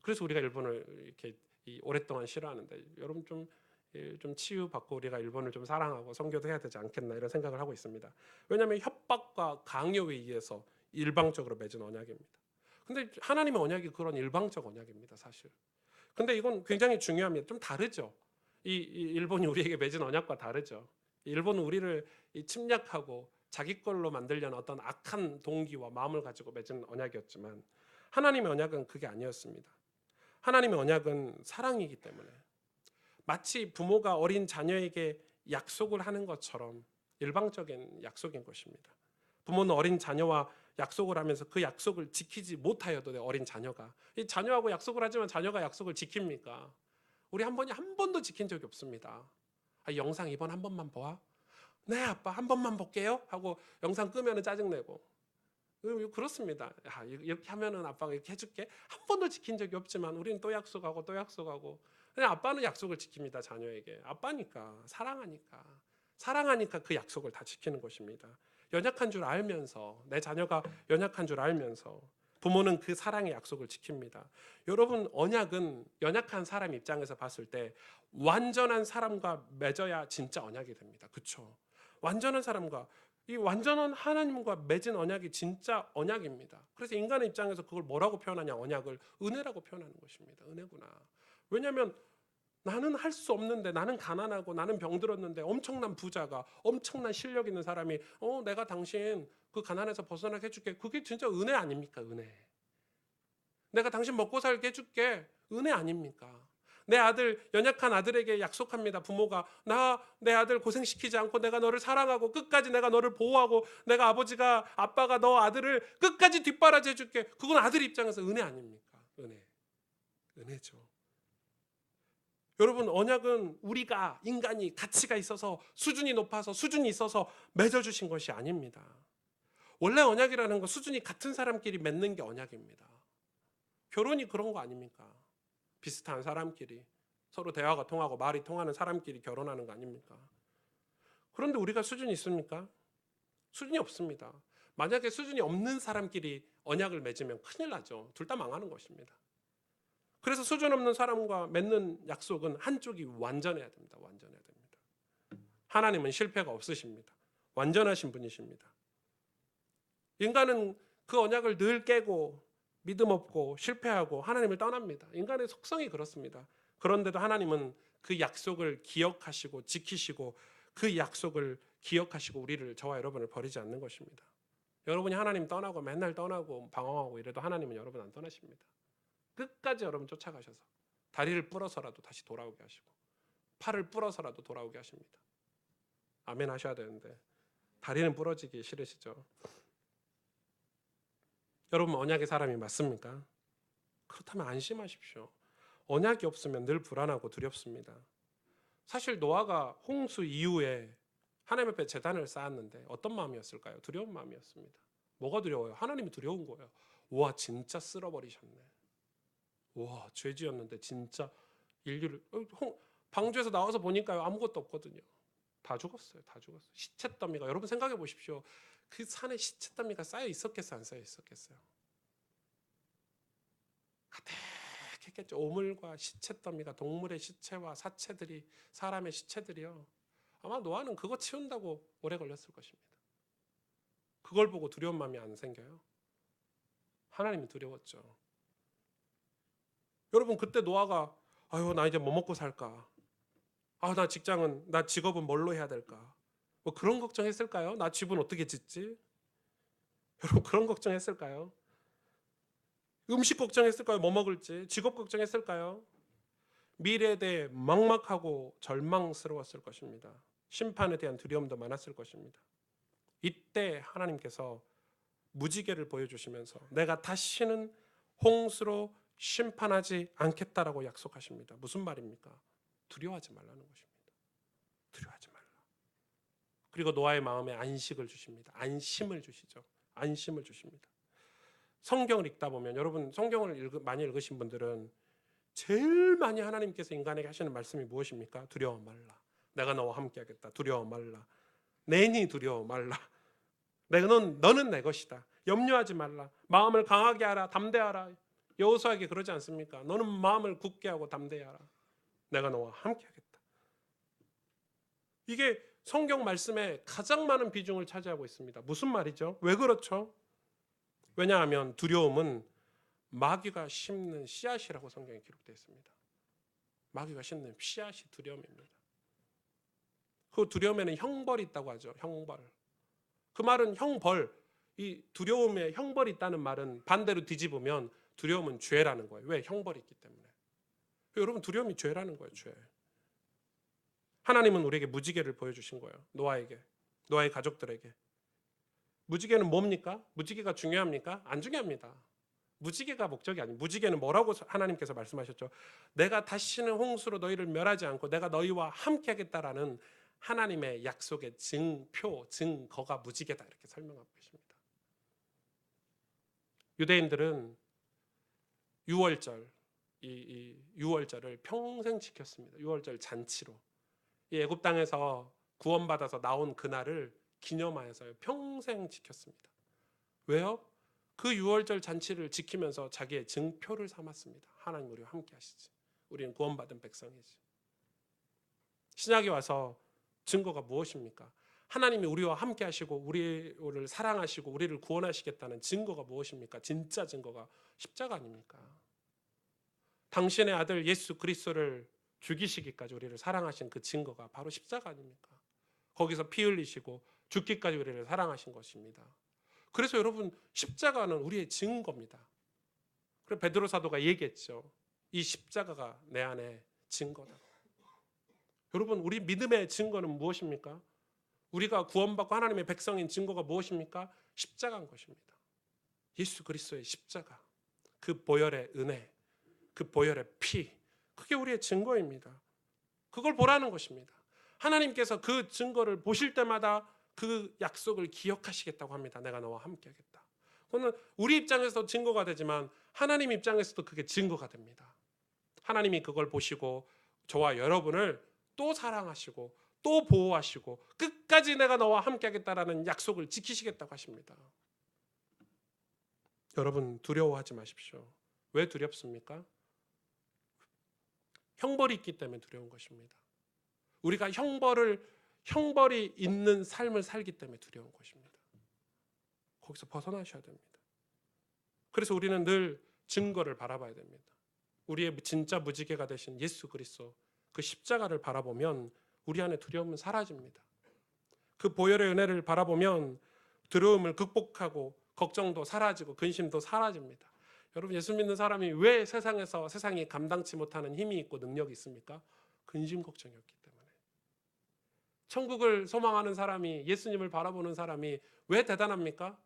그래서 우리가 일본을 이렇게 오랫동안 싫어하는데 여러분 좀 치유받고 우리가 일본을 좀 사랑하고 선교도 해야 되지 않겠나 이런 생각을 하고 있습니다. 왜냐하면 협박과 강요에 의해서 일방적으로 맺은 언약입니다. 근데 하나님의 언약이 그런 일방적 언약입니다, 사실. 근데 이건 굉장히 중요합니다. 좀 다르죠. 이 일본이 우리에게 맺은 언약과 다르죠. 일본은 우리를 침략하고 자기 걸로 만들려는 어떤 악한 동기와 마음을 가지고 맺은 언약이었지만 하나님의 언약은 그게 아니었습니다. 하나님의 언약은 사랑이기 때문에 마치 부모가 어린 자녀에게 약속을 하는 것처럼 일방적인 약속인 것입니다. 부모는 어린 자녀와 약속을 하면서 그 약속을 지키지 못하여도 어린 자녀가 이 자녀하고 약속을 하지만 자녀가 약속을 지킵니까? 우리 한 번도 지킨 적이 없습니다. 영상 이번 한 번만 봐. 네 아빠 한 번만 볼게요 하고 영상 끄면은 짜증내고 그렇습니다. 이렇게 하면은 아빠가 이렇게 해줄게. 한 번도 지킨 적이 없지만 우리는 또 약속하고 또 약속하고. 그냥 아빠는 약속을 지킵니다. 자녀에게. 아빠니까 사랑하니까 그 약속을 다 지키는 것입니다. 연약한 줄 알면서 내 자녀가 연약한 줄 알면서 부모는 그 사랑의 약속을 지킵니다. 여러분 언약은 연약한 사람 입장에서 봤을 때 완전한 사람과 맺어야 진짜 언약이 됩니다. 그렇죠? 완전한 사람과 이 완전한 하나님과 맺은 언약이 진짜 언약입니다. 그래서 인간의 입장에서 그걸 뭐라고 표현하냐? 언약을 은혜라고 표현하는 것입니다. 은혜구나. 왜냐하면 나는 할 수 없는데 나는 가난하고 나는 병들었는데 엄청난 부자가 엄청난 실력 있는 사람이 내가 당신 그 가난에서 벗어나게 해줄게. 그게 진짜 은혜 아닙니까? 은혜. 내가 당신 먹고 살게 해줄게. 은혜 아닙니까? 내 아들 연약한 아들에게 약속합니다. 부모가 내 아들 고생시키지 않고 내가 너를 사랑하고 끝까지 내가 너를 보호하고 내가 아빠가 너 아들을 끝까지 뒷바라지 해줄게. 그건 아들 입장에서 은혜 아닙니까? 은혜죠. 여러분 언약은 우리가 인간이 가치가 있어서 수준이 높아서 수준이 있어서 맺어주신 것이 아닙니다. 원래 언약이라는 거 수준이 같은 사람끼리 맺는 게 언약입니다. 결혼이 그런 거 아닙니까? 비슷한 사람끼리 서로 대화가 통하고 말이 통하는 사람끼리 결혼하는 거 아닙니까? 그런데 우리가 수준이 있습니까? 수준이 없습니다. 만약에 수준이 없는 사람끼리 언약을 맺으면 큰일 나죠. 둘 다 망하는 것입니다. 그래서 수준 없는 사람과 맺는 약속은 한쪽이 완전해야 됩니다. 완전해야 됩니다. 하나님은 실패가 없으십니다. 완전하신 분이십니다. 인간은 그 언약을 늘 깨고 믿음 없고 실패하고 하나님을 떠납니다. 인간의 속성이 그렇습니다. 그런데도 하나님은 그 약속을 기억하시고 지키시고 그 약속을 기억하시고 우리를, 저와 여러분을 버리지 않는 것입니다. 여러분이 하나님 떠나고 맨날 떠나고 방황하고 이래도 하나님은 여러분 안 떠나십니다. 끝까지 여러분 쫓아가셔서 다리를 부러서라도 다시 돌아오게 하시고 팔을 부러서라도 돌아오게 하십니다. 아멘 하셔야 되는데 다리는 부러지기 싫으시죠? 여러분 언약의 사람이 맞습니까? 그렇다면 안심하십시오. 언약이 없으면 늘 불안하고 두렵습니다. 사실 노아가 홍수 이후에 하나님 앞에 제단을 쌓았는데 어떤 마음이었을까요? 두려운 마음이었습니다. 뭐가 두려워요? 하나님이 두려운 거예요. 와, 진짜 쓸어버리셨네. 와, 죄지었는데 진짜 인류를, 방주에서 나와서 보니까요 아무것도 없거든요. 다 죽었어요. 다 죽었어요. 시체 더미가, 여러분 생각해 보십시오. 그 산에 시체 더미가 쌓여 있었겠어요? 안 쌓여 있었겠어요? 가득했겠죠. 오물과 시체 더미가, 동물의 시체와 사체들이, 사람의 시체들이요. 아마 노아는 그거 치운다고 오래 걸렸을 것입니다. 그걸 보고 두려운 마음이 안 생겨요? 하나님이 두려웠죠. 여러분 그때 노아가 아유 나 이제 뭐 먹고 살까? 아 나 직업은 뭘로 해야 될까? 뭐 그런 걱정했을까요? 나 집은 어떻게 짓지? 여러분 그런 걱정했을까요? 음식 걱정했을까요? 뭐 먹을지? 직업 걱정했을까요? 미래에 대해 막막하고 절망스러웠을 것입니다. 심판에 대한 두려움도 많았을 것입니다. 이때 하나님께서 무지개를 보여주시면서 내가 다시는 홍수로 심판하지 않겠다라고 약속하십니다. 무슨 말입니까? 두려워하지 말라는 것입니다. 두려워하지 말라. 그리고 노아의 마음에 안식을 주십니다. 안심을 주시죠. 안심을 주십니다. 성경을 읽다 보면, 여러분 성경을 많이 읽으신 분들은 제일 많이 하나님께서 인간에게 하시는 말씀이 무엇입니까? 두려워 말라. 내가 너와 함께 하겠다. 두려워 말라. 내니 두려워 말라. 너는 내 것이다. 염려하지 말라. 마음을 강하게 하라. 담대하라. 여호수아에게 그러지 않습니까? 너는 마음을 굳게 하고 담대하라. 내가 너와 함께 하겠다. 이게 성경 말씀에 가장 많은 비중을 차지하고 있습니다. 무슨 말이죠? 왜 그렇죠? 왜냐하면 두려움은 마귀가 심는 씨앗이라고 성경에 기록되어 있습니다. 마귀가 심는 씨앗이 두려움입니다. 그 두려움에는 형벌이 있다고 하죠. 형벌. 그 말은 형벌, 이 두려움에 형벌이 있다는 말은 반대로 뒤집으면 두려움은 죄라는 거예요. 왜? 형벌이 있기 때문에. 여러분 두려움이 죄라는 거예요. 죄. 하나님은 우리에게 무지개를 보여주신 거예요. 노아에게, 노아의 가족들에게. 무지개는 뭡니까? 무지개가 중요합니까? 안 중요합니다. 무지개가 목적이 아니에요. 무지개는 뭐라고 하나님께서 말씀하셨죠? 내가 다시는 홍수로 너희를 멸하지 않고 내가 너희와 함께 하겠다라는 하나님의 약속의 증표, 증거가 무지개다, 이렇게 설명하고 계십니다. 유대인들은 유월절, 이 유월절을 평생 지켰습니다. 유월절 잔치로. 이 애굽 땅에서 구원받아서 나온 그날을 기념하여서 평생 지켰습니다. 왜요? 그 유월절 잔치를 지키면서 자기의 증표를 삼았습니다. 하나님 우리와 함께 하시지. 우리는 구원받은 백성이지. 신약에 와서 증거가 무엇입니까? 하나님이 우리와 함께 하시고 우리를 사랑하시고 우리를 구원하시겠다는 증거가 무엇입니까? 진짜 증거가 십자가 아닙니까? 당신의 아들 예수 그리스도를 죽이시기까지 우리를 사랑하신 그 증거가 바로 십자가 아닙니까? 거기서 피 흘리시고 죽기까지 우리를 사랑하신 것입니다. 그래서 여러분 십자가는 우리의 증거입니다. 그래서 베드로 사도가 얘기했죠. 이 십자가가 내 안에 증거다. 여러분 우리 믿음의 증거는 무엇입니까? 우리가 구원받고 하나님의 백성인 증거가 무엇입니까? 십자가인 것입니다. 예수 그리스도의 십자가, 그 보혈의 은혜, 그 보혈의 피, 그게 우리의 증거입니다. 그걸 보라는 것입니다. 하나님께서 그 증거를 보실 때마다 그 약속을 기억하시겠다고 합니다. 내가 너와 함께하겠다. 그거는 우리 입장에서 증거가 되지만 하나님 입장에서도 그게 증거가 됩니다. 하나님이 그걸 보시고 저와 여러분을 또 사랑하시고 또 보호하시고 끝까지 내가 너와 함께하겠다라는 약속을 지키시겠다고 하십니다. 여러분 두려워하지 마십시오. 왜 두렵습니까? 형벌이 있기 때문에 두려운 것입니다. 우리가 형벌이 있는 삶을 살기 때문에 두려운 것입니다. 거기서 벗어나셔야 됩니다. 그래서 우리는 늘 증거를 바라봐야 됩니다. 우리의 진짜 무지개가 되신 예수 그리스도 그 십자가를 바라보면 우리 안에 두려움은 사라집니다. 그 보혈의 은혜를 바라보면 두려움을 극복하고 걱정도 사라지고 근심도 사라집니다. 여러분 예수 믿는 사람이 왜 세상에서 세상이 감당치 못하는 힘이 있고 능력이 있습니까? 근심 걱정이었기 때문에. 천국을 소망하는 사람이 예수님을 바라보는 사람이 왜 대단합니까?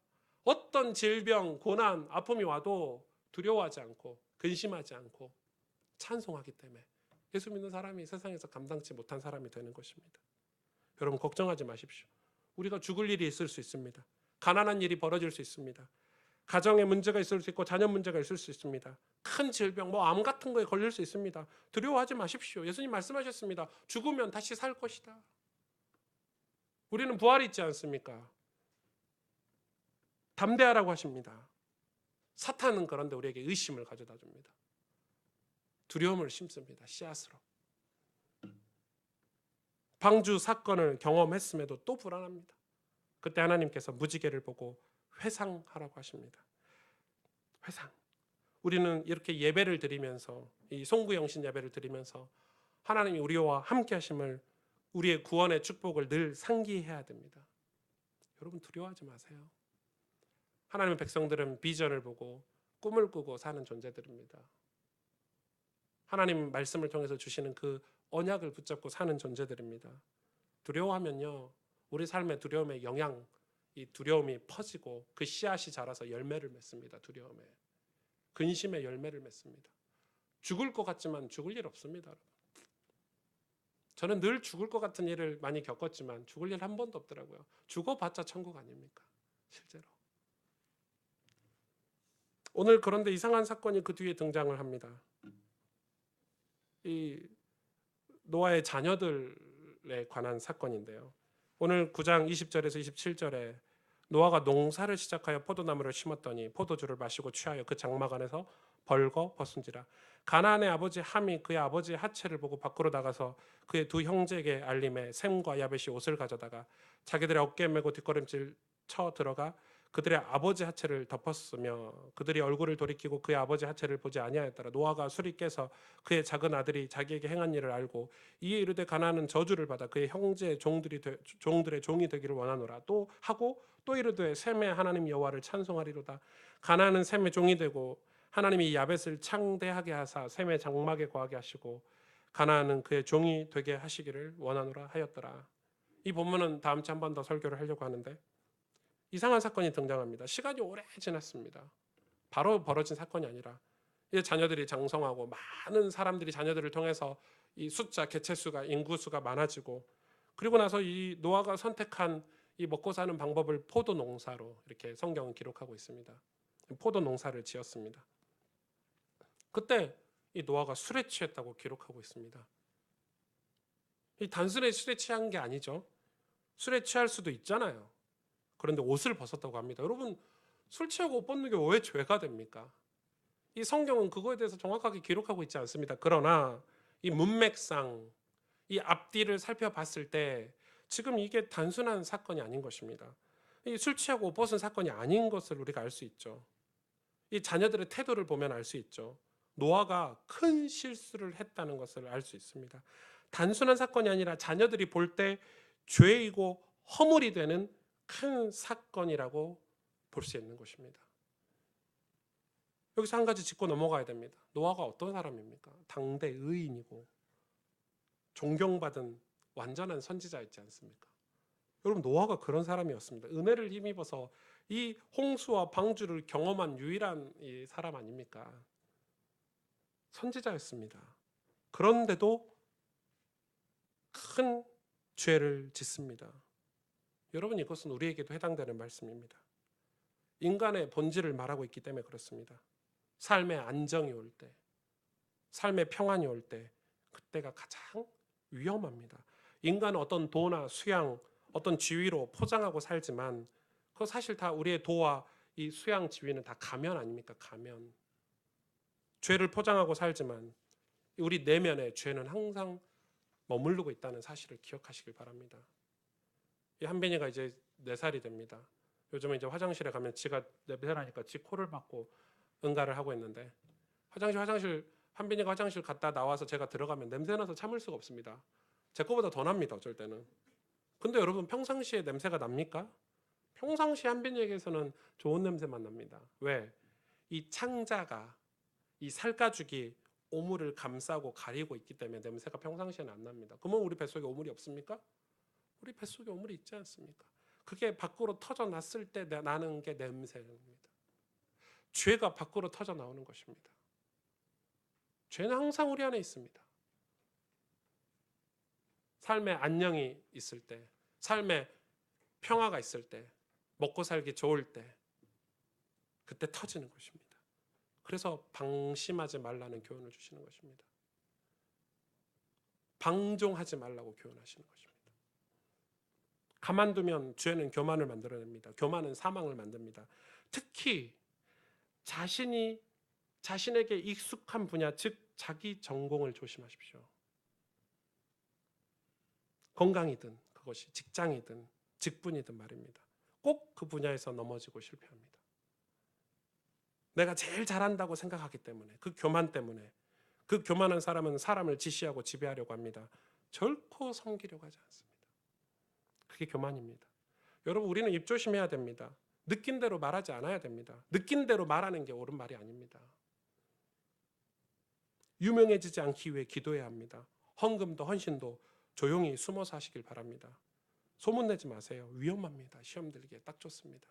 어떤 질병, 고난, 아픔이 와도 두려워하지 않고 근심하지 않고 찬송하기 때문에 예수 믿는 사람이 세상에서 감당치 못한 사람이 되는 것입니다. 여러분 걱정하지 마십시오. 우리가 죽을 일이 있을 수 있습니다. 가난한 일이 벌어질 수 있습니다. 가정에 문제가 있을 수 있고 자녀 문제가 있을 수 있습니다. 큰 질병, 암 같은 거에 걸릴 수 있습니다. 두려워하지 마십시오. 예수님 말씀하셨습니다. 죽으면 다시 살 것이다. 우리는 부활이 있지 않습니까? 담대하라고 하십니다. 사탄은 그런데 우리에게 의심을 가져다 줍니다. 두려움을 심습니다. 씨앗으로. 방주 사건을 경험했음에도 또 불안합니다. 그때 하나님께서 무지개를 보고 회상하라고 하십니다. 회상. 우리는 이렇게 예배를 드리면서 이 송구영신 예배를 드리면서 하나님이 우리와 함께 하심을 우리의 구원의 축복을 늘 상기해야 됩니다. 여러분 두려워하지 마세요. 하나님의 백성들은 비전을 보고 꿈을 꾸고 사는 존재들입니다. 하나님 말씀을 통해서 주시는 그 언약을 붙잡고 사는 존재들입니다. 두려워하면요 우리 삶의 두려움의 영향, 이 두려움이 퍼지고 그 씨앗이 자라서 열매를 맺습니다. 두려움에 근심의 열매를 맺습니다. 죽을 것 같지만 죽을 일 없습니다. 저는 늘 죽을 것 같은 일을 많이 겪었지만 죽을 일 한 번도 없더라고요. 죽어봤자 천국 아닙니까? 실제로. 오늘 그런데 이상한 사건이 그 뒤에 등장을 합니다. 이 노아의 자녀들에 관한 사건인데요. 오늘 9장 20절에서 27절에 노아가 농사를 시작하여 포도나무를 심었더니 포도주를 마시고 취하여 그 장막 안에서 벌거 벗은지라. 가나안의 아버지 함이 그의 아버지의 하체를 보고 밖으로 나가서 그의 두 형제에게 알림해 셈과 야벳이 옷을 가져다가 자기들의 어깨에 메고 뒷걸음질 쳐 들어가 그들의 아버지 하체를 덮었으며 그들이 얼굴을 돌이키고 그의 아버지 하체를 보지 아니하였더라. 노아가 술이 깨서 그의 작은 아들이 자기에게 행한 일을 알고 이에 이르되 가나안은 저주를 받아 그의 형제의 종들의 종이 되기를 원하노라. 또 하고 또 이르되 셈의 하나님 여호와를 찬송하리로다. 가나안은 셈의 종이 되고 하나님이 야벳을 창대하게 하사 셈의 장막에 거하게 하시고 가나안은 그의 종이 되게 하시기를 원하노라 하였더라. 이 본문은 다음 주에 한 번 더 설교를 하려고 하는데 이상한 사건이 등장합니다. 시간이 오래 지났습니다. 바로 벌어진 사건이 아니라 이제 자녀들이 장성하고 많은 사람들이 자녀들을 통해서 이 숫자, 개체수가 인구수가 많아지고 그리고 나서 이 노아가 선택한 이 먹고 사는 방법을 포도 농사로 이렇게 성경은 기록하고 있습니다. 포도 농사를 지었습니다. 그때 이 노아가 술에 취했다고 기록하고 있습니다. 이 단순히 술에 취한 게 아니죠. 술에 취할 수도 있잖아요. 그런데 옷을 벗었다고 합니다. 여러분 술 취하고 옷 벗는 게 왜 죄가 됩니까? 이 성경은 그거에 대해서 정확하게 기록하고 있지 않습니다. 그러나 이 문맥상 이 앞뒤를 살펴봤을 때 지금 이게 단순한 사건이 아닌 것입니다. 이 술 취하고 옷 벗은 사건이 아닌 것을 우리가 알 수 있죠. 이 자녀들의 태도를 보면 알 수 있죠. 노아가 큰 실수를 했다는 것을 알 수 있습니다. 단순한 사건이 아니라 자녀들이 볼 때 죄이고 허물이 되는 큰 사건이라고 볼 수 있는 것입니다. 여기서 한 가지 짚고 넘어가야 됩니다. 노아가 어떤 사람입니까? 당대 의인이고 존경받은 완전한 선지자였지 않습니까? 여러분 노아가 그런 사람이었습니다. 은혜를 힘입어서 이 홍수와 방주를 경험한 유일한 이 사람 아닙니까? 선지자였습니다. 그런데도 큰 죄를 짓습니다. 여러분, 이것은 우리에게도 해당되는 말씀입니다. 인간의 본질을 말하고 있기 때문에 그렇습니다. 삶의 안정이 올 때, 삶의 평안이 올 때, 그때가 가장 위험합니다. 인간은 어떤 도나 수양, 어떤 지위로 포장하고 살지만 그거 사실 다 우리의 도와 이 수양 지위는 다 가면 아닙니까? 가면. 죄를 포장하고 살지만 우리 내면에 죄는 항상 머무르고 있다는 사실을 기억하시길 바랍니다. 이 한빈이가 이제 4살이 됩니다. 요즘은 이제 화장실에 가면 지가 냄새나니까 지 코를 막고 응가를 하고 있는데 화장실 한빈이가 화장실 갔다 나와서 제가 들어가면 냄새나서 참을 수가 없습니다. 제 거보다 더 납니다. 어쩔 때는. 근데 여러분, 평상시에 냄새가 납니까? 평상시 한빈이에게서는 좋은 냄새만 납니다. 왜? 이 창자가, 이 살가죽이 오물을 감싸고 가리고 있기 때문에 냄새가 평상시에는 안 납니다. 그러면 우리 뱃속에 오물이 없습니까? 우리 뱃속에 오물이 있지 않습니까? 그게 밖으로 터져 났을 때 나는 게 냄새입니다. 죄가 밖으로 터져 나오는 것입니다. 죄는 항상 우리 안에 있습니다. 삶의 안녕이 있을 때, 삶의 평화가 있을 때, 먹고 살기 좋을 때, 그때 터지는 것입니다. 그래서 방심하지 말라는 교훈을 주시는 것입니다. 방종하지 말라고 교훈하시는 것입니다. 가만두면 죄는 교만을 만들어냅니다. 교만은 사망을 만듭니다. 특히 자신에게 익숙한 분야, 즉 자기 전공을 조심하십시오. 건강이든 그것이 직장이든 직분이든 말입니다. 꼭 그 분야에서 넘어지고 실패합니다. 내가 제일 잘한다고 생각하기 때문에, 그 교만 때문에, 그 교만한 사람은 사람을 지시하고 지배하려고 합니다. 결코 섬기려고 하지 않습니다. 그게 교만입니다. 여러분, 우리는 입조심해야 됩니다. 느낀 대로 말하지 않아야 됩니다. 느낀 대로 말하는 게 옳은 말이 아닙니다. 유명해지지 않기 위해 기도해야 합니다. 헌금도 헌신도 조용히 숨어서 하시길 바랍니다. 소문내지 마세요. 위험합니다. 시험 들기에 딱 좋습니다.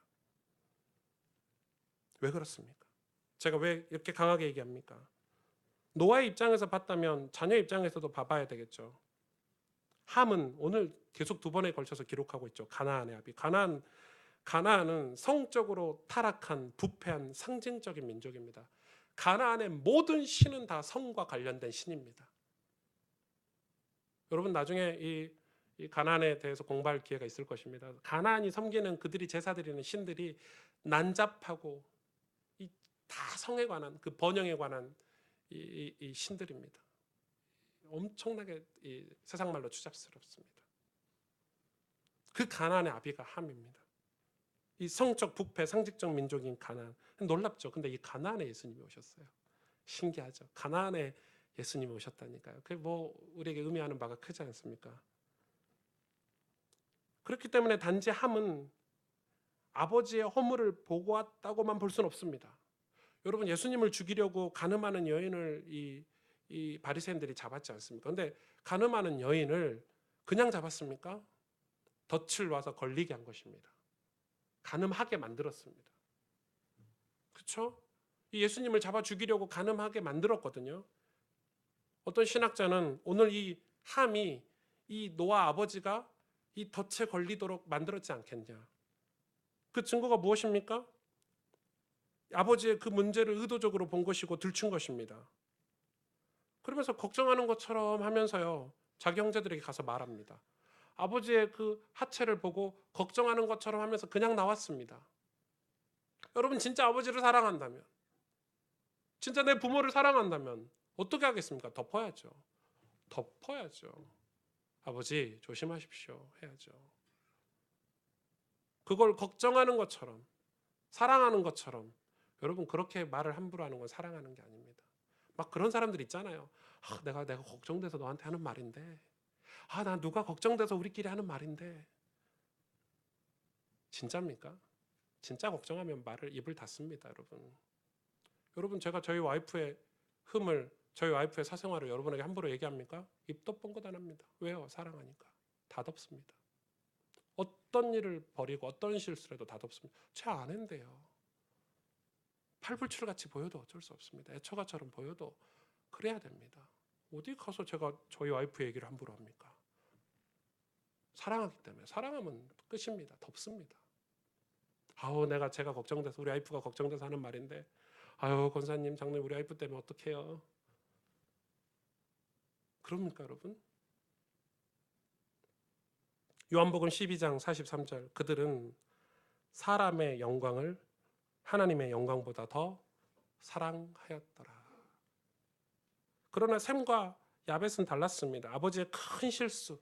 왜 그렇습니까? 제가 왜 이렇게 강하게 얘기합니까? 노아의 입장에서 봤다면 자녀 입장에서도 봐봐야 되겠죠. 함은 오늘 계속 2번에 걸쳐서 기록하고 있죠. 가나안의 아비. 가나안은 성적으로 타락한 부패한 상징적인 민족입니다. 가나안의 모든 신은 다 성과 관련된 신입니다. 여러분, 나중에 이 가나안에 대해서 공부할 기회가 있을 것입니다. 가나안이 섬기는 그들이 제사 드리는 신들이 난잡하고 다 성에 관한, 그 번영에 관한 이 신들입니다. 엄청나게 세상 말로 추잡스럽습니다. 그 가나안의 아비가 함입니다. 이 성적 부패 상징적 민족인 가나안, 놀랍죠. 근데 이 가나안에 예수님이 오셨어요. 신기하죠. 가나안에 예수님이 오셨다니까요. 그게 뭐 우리에게 의미하는 바가 크지 않습니까? 그렇기 때문에 단지 함은 아버지의 허물을 보고 왔다고만 볼 수는 없습니다. 여러분, 예수님을 죽이려고 가늠하는 여인을 이 바리새인들이 잡았지 않습니까? 그런데 가늠하는 여인을 그냥 잡았습니까? 덫을 놔서 걸리게 한 것입니다. 가늠하게 만들었습니다. 그렇죠? 이 예수님을 잡아 죽이려고 가늠하게 만들었거든요. 어떤 신학자는 오늘 이 함이 이 노아 아버지가 이 덫에 걸리도록 만들었지 않겠냐. 그 증거가 무엇입니까? 아버지의 그 문제를 의도적으로 본 것이고 들춘 것입니다. 그러면서 걱정하는 것처럼 하면서요, 자기 형제들에게 가서 말합니다. 아버지의 그 하체를 보고 걱정하는 것처럼 하면서 그냥 나왔습니다. 여러분, 진짜 아버지를 사랑한다면, 진짜 내 부모를 사랑한다면 어떻게 하겠습니까? 덮어야죠. 아버지 조심하십시오 해야죠. 그걸 걱정하는 것처럼, 사랑하는 것처럼, 여러분, 그렇게 말을 함부로 하는 건 사랑하는 게 아닙니다. 막 그런 사람들 있잖아요. 내가 걱정돼서 너한테 하는 말인데, 나 누가 걱정돼서 우리끼리 하는 말인데. 진짜입니까? 진짜 걱정하면 입을 닫습니다, 여러분. 여러분, 제가 저희 와이프의 사생활을 여러분에게 함부로 얘기합니까? 입도 뻥긋 안 합니다. 왜요? 사랑하니까. 다 덮습니다. 어떤 일을 벌이고 어떤 실수를 해도 다 덮습니다. 제 아내인데요. 팔불출같이 보여도 어쩔 수 없습니다. 애처가처럼 보여도 그래야 됩니다. 어디 가서 제가 저희 와이프 얘기를 함부로 합니까? 사랑하기 때문에. 사랑하면 끝입니다. 덮습니다. 제가 걱정돼서, 우리 와이프가 걱정돼서 하는 말인데, 권사님, 장로님, 우리 와이프 때문에 어떡해요? 그럽니까, 여러분? 요한복음 12장 43절, 그들은 사람의 영광을 하나님의 영광보다 더 사랑하였더라. 그러나 셈과 야벳은 달랐습니다. 아버지의 큰 실수,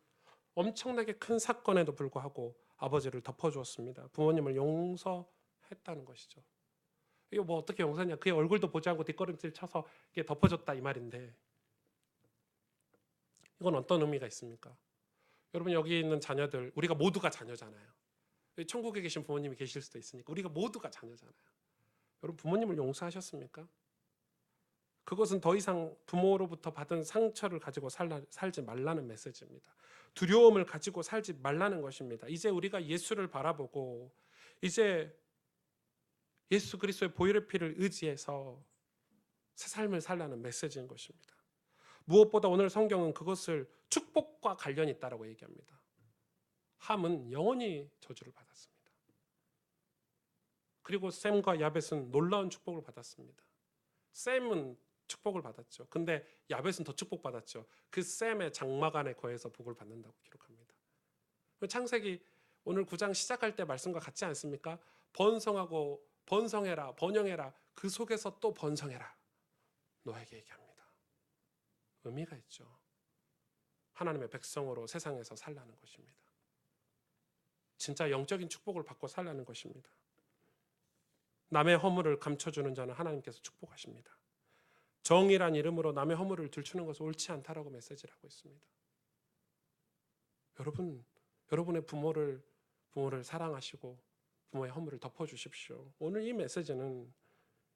엄청나게 큰 사건에도 불구하고 아버지를 덮어주었습니다. 부모님을 용서했다는 것이죠. 이거 뭐 어떻게 용서냐? 그의 얼굴도 보지 않고 뒷걸음질 쳐서 이게 덮어줬다 이 말인데, 이건 어떤 의미가 있습니까? 여러분, 여기 있는 자녀들, 우리가 모두가 자녀잖아요. 천국에 계신 부모님이 계실 수도 있으니까 우리가 모두가 자녀잖아요. 여러분, 부모님을 용서하셨습니까? 그것은 더 이상 부모로부터 받은 상처를 가지고 살지 말라는 메시지입니다. 두려움을 가지고 살지 말라는 것입니다. 이제 우리가 예수를 바라보고 이제 예수 그리스도의 보혈의 피를 의지해서 새 삶을 살라는 메시지인 것입니다. 무엇보다 오늘 성경은 그것을 축복과 관련이 있다고 얘기합니다. 함은 영원히 저주를 받았습니다. 그리고 셈과 야벳은 놀라운 축복을 받았습니다. 셈은 축복을 받았죠. 근데 야벳은 더 축복받았죠. 그 셈의 장막 안에 거해서 복을 받는다고 기록합니다. 창세기 오늘 9장 시작할 때 말씀과 같지 않습니까? 번성하고 번성해라, 번영해라, 그 속에서 또 번성해라, 노아에게 얘기합니다. 의미가 있죠. 하나님의 백성으로 세상에서 살라는 것입니다. 진짜 영적인 축복을 받고 살라는 것입니다. 남의 허물을 감춰주는 자는 하나님께서 축복하십니다. 정의란 이름으로 남의 허물을 들추는 것은 옳지 않다라고 메시지를 하고 있습니다. 여러분의 부모를 사랑하시고 부모의 허물을 덮어주십시오. 오늘 이 메시지는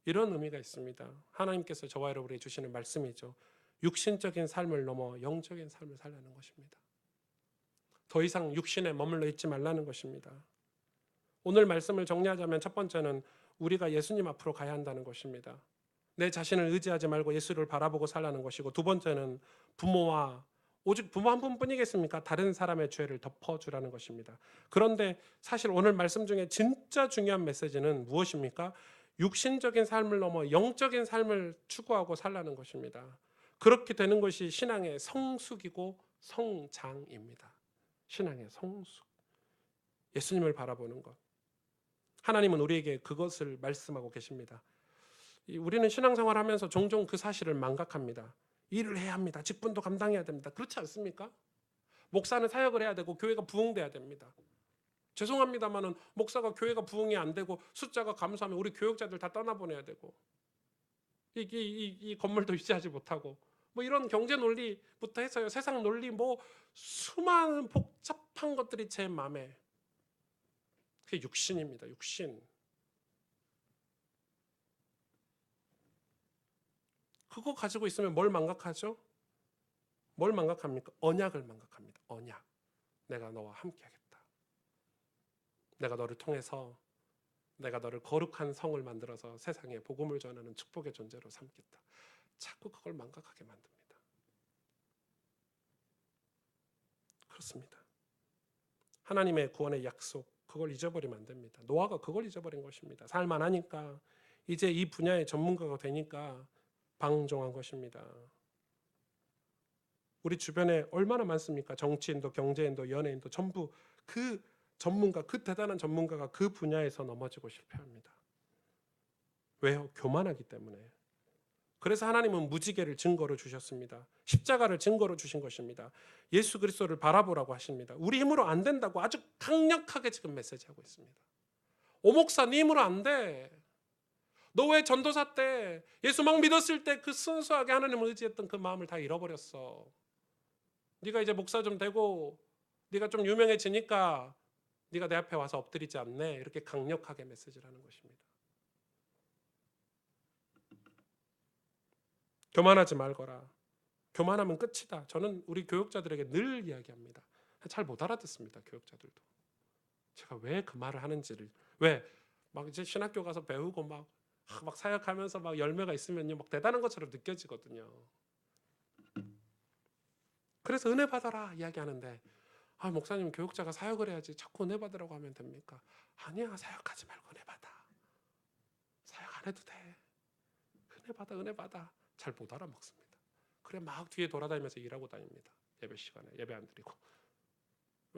이런 의미가 있습니다. 하나님께서 저와 여러분에게 주시는 말씀이죠. 육신적인 삶을 넘어 영적인 삶을 살라는 것입니다. 더 이상 육신에 머물러 있지 말라는 것입니다. 오늘 말씀을 정리하자면 첫 번째는 우리가 예수님 앞으로 가야 한다는 것입니다. 내 자신을 의지하지 말고 예수를 바라보고 살라는 것이고, 두 번째는 오직 부모 한 분뿐이겠습니까? 다른 사람의 죄를 덮어주라는 것입니다. 그런데 사실 오늘 말씀 중에 진짜 중요한 메시지는 무엇입니까? 육신적인 삶을 넘어 영적인 삶을 추구하고 살라는 것입니다. 그렇게 되는 것이 신앙의 성숙이고 성장입니다. 신앙의 성숙, 예수님을 바라보는 것. 하나님은 우리에게 그것을 말씀하고 계십니다. 우리는 신앙생활 하면서 종종 그 사실을 망각합니다. 일을 해야 합니다. 직분도 감당해야 됩니다. 그렇지 않습니까? 목사는 사역을 해야 되고 교회가 부흥돼야 됩니다. 죄송합니다만은 목사가 교회가 부흥이 안 되고 숫자가 감소하면 우리 교역자들 다 떠나보내야 되고, 이 건물도 유지하지 못하고, 뭐 이런 경제 논리부터 해서요, 세상 논리, 뭐 수많은 복잡한 것들이 제 마음에, 그게 육신입니다. 육신. 그거 가지고 있으면 뭘 망각하죠? 뭘 망각합니까? 언약을 망각합니다. 언약. 내가 너와 함께 하겠다. 내가 너를 통해서 내가 너를 거룩한 성을 만들어서 세상에 복음을 전하는 축복의 존재로 삼겠다. 자꾸 그걸 망각하게 만듭니다. 그렇습니다. 하나님의 구원의 약속, 그걸 잊어버리면 안 됩니다. 노아가 그걸 잊어버린 것입니다. 살만하니까, 이제 이 분야의 전문가가 되니까 방종한 것입니다. 우리 주변에 얼마나 많습니까? 정치인도 경제인도 연예인도 전부 그 전문가, 그 대단한 전문가가 그 분야에서 넘어지고 실패합니다. 왜요? 교만하기 때문에. 그래서 하나님은 무지개를 증거로 주셨습니다. 십자가를 증거로 주신 것입니다. 예수 그리스도를 바라보라고 하십니다. 우리 힘으로 안 된다고 아주 강력하게 지금 메시지하고 있습니다. 오목사, 네 힘으로 안 돼. 너 왜 전도사 때 예수 막 믿었을 때 그 순수하게 하나님을 의지했던 그 마음을 다 잃어버렸어. 네가 이제 목사 좀 되고 네가 좀 유명해지니까 네가 내 앞에 와서 엎드리지 않네. 이렇게 강력하게 메시지를 하는 것입니다. 교만하지 말거라. 교만하면 끝이다. 저는 우리 교육자들에게 늘 이야기합니다. 잘 못 알아듣습니다. 교육자들도. 제가 왜 그 말을 하는지를. 왜? 막 이제 신학교 가서 배우고 막 사역하면서 막 열매가 있으면요, 막 대단한 것처럼 느껴지거든요. 그래서 은혜 받아라 이야기하는데, 아, 목사님 교육자가 사역을 해야지 자꾸 은혜 받으라고 하면 됩니까? 아니야, 사역하지 말고 은혜 받아. 사역 안 해도 돼. 은혜 받아, 은혜 받아. 잘 못 알아먹습니다. 그래 막 뒤에 돌아다니면서 일하고 다닙니다. 예배 시간에 예배 안 드리고.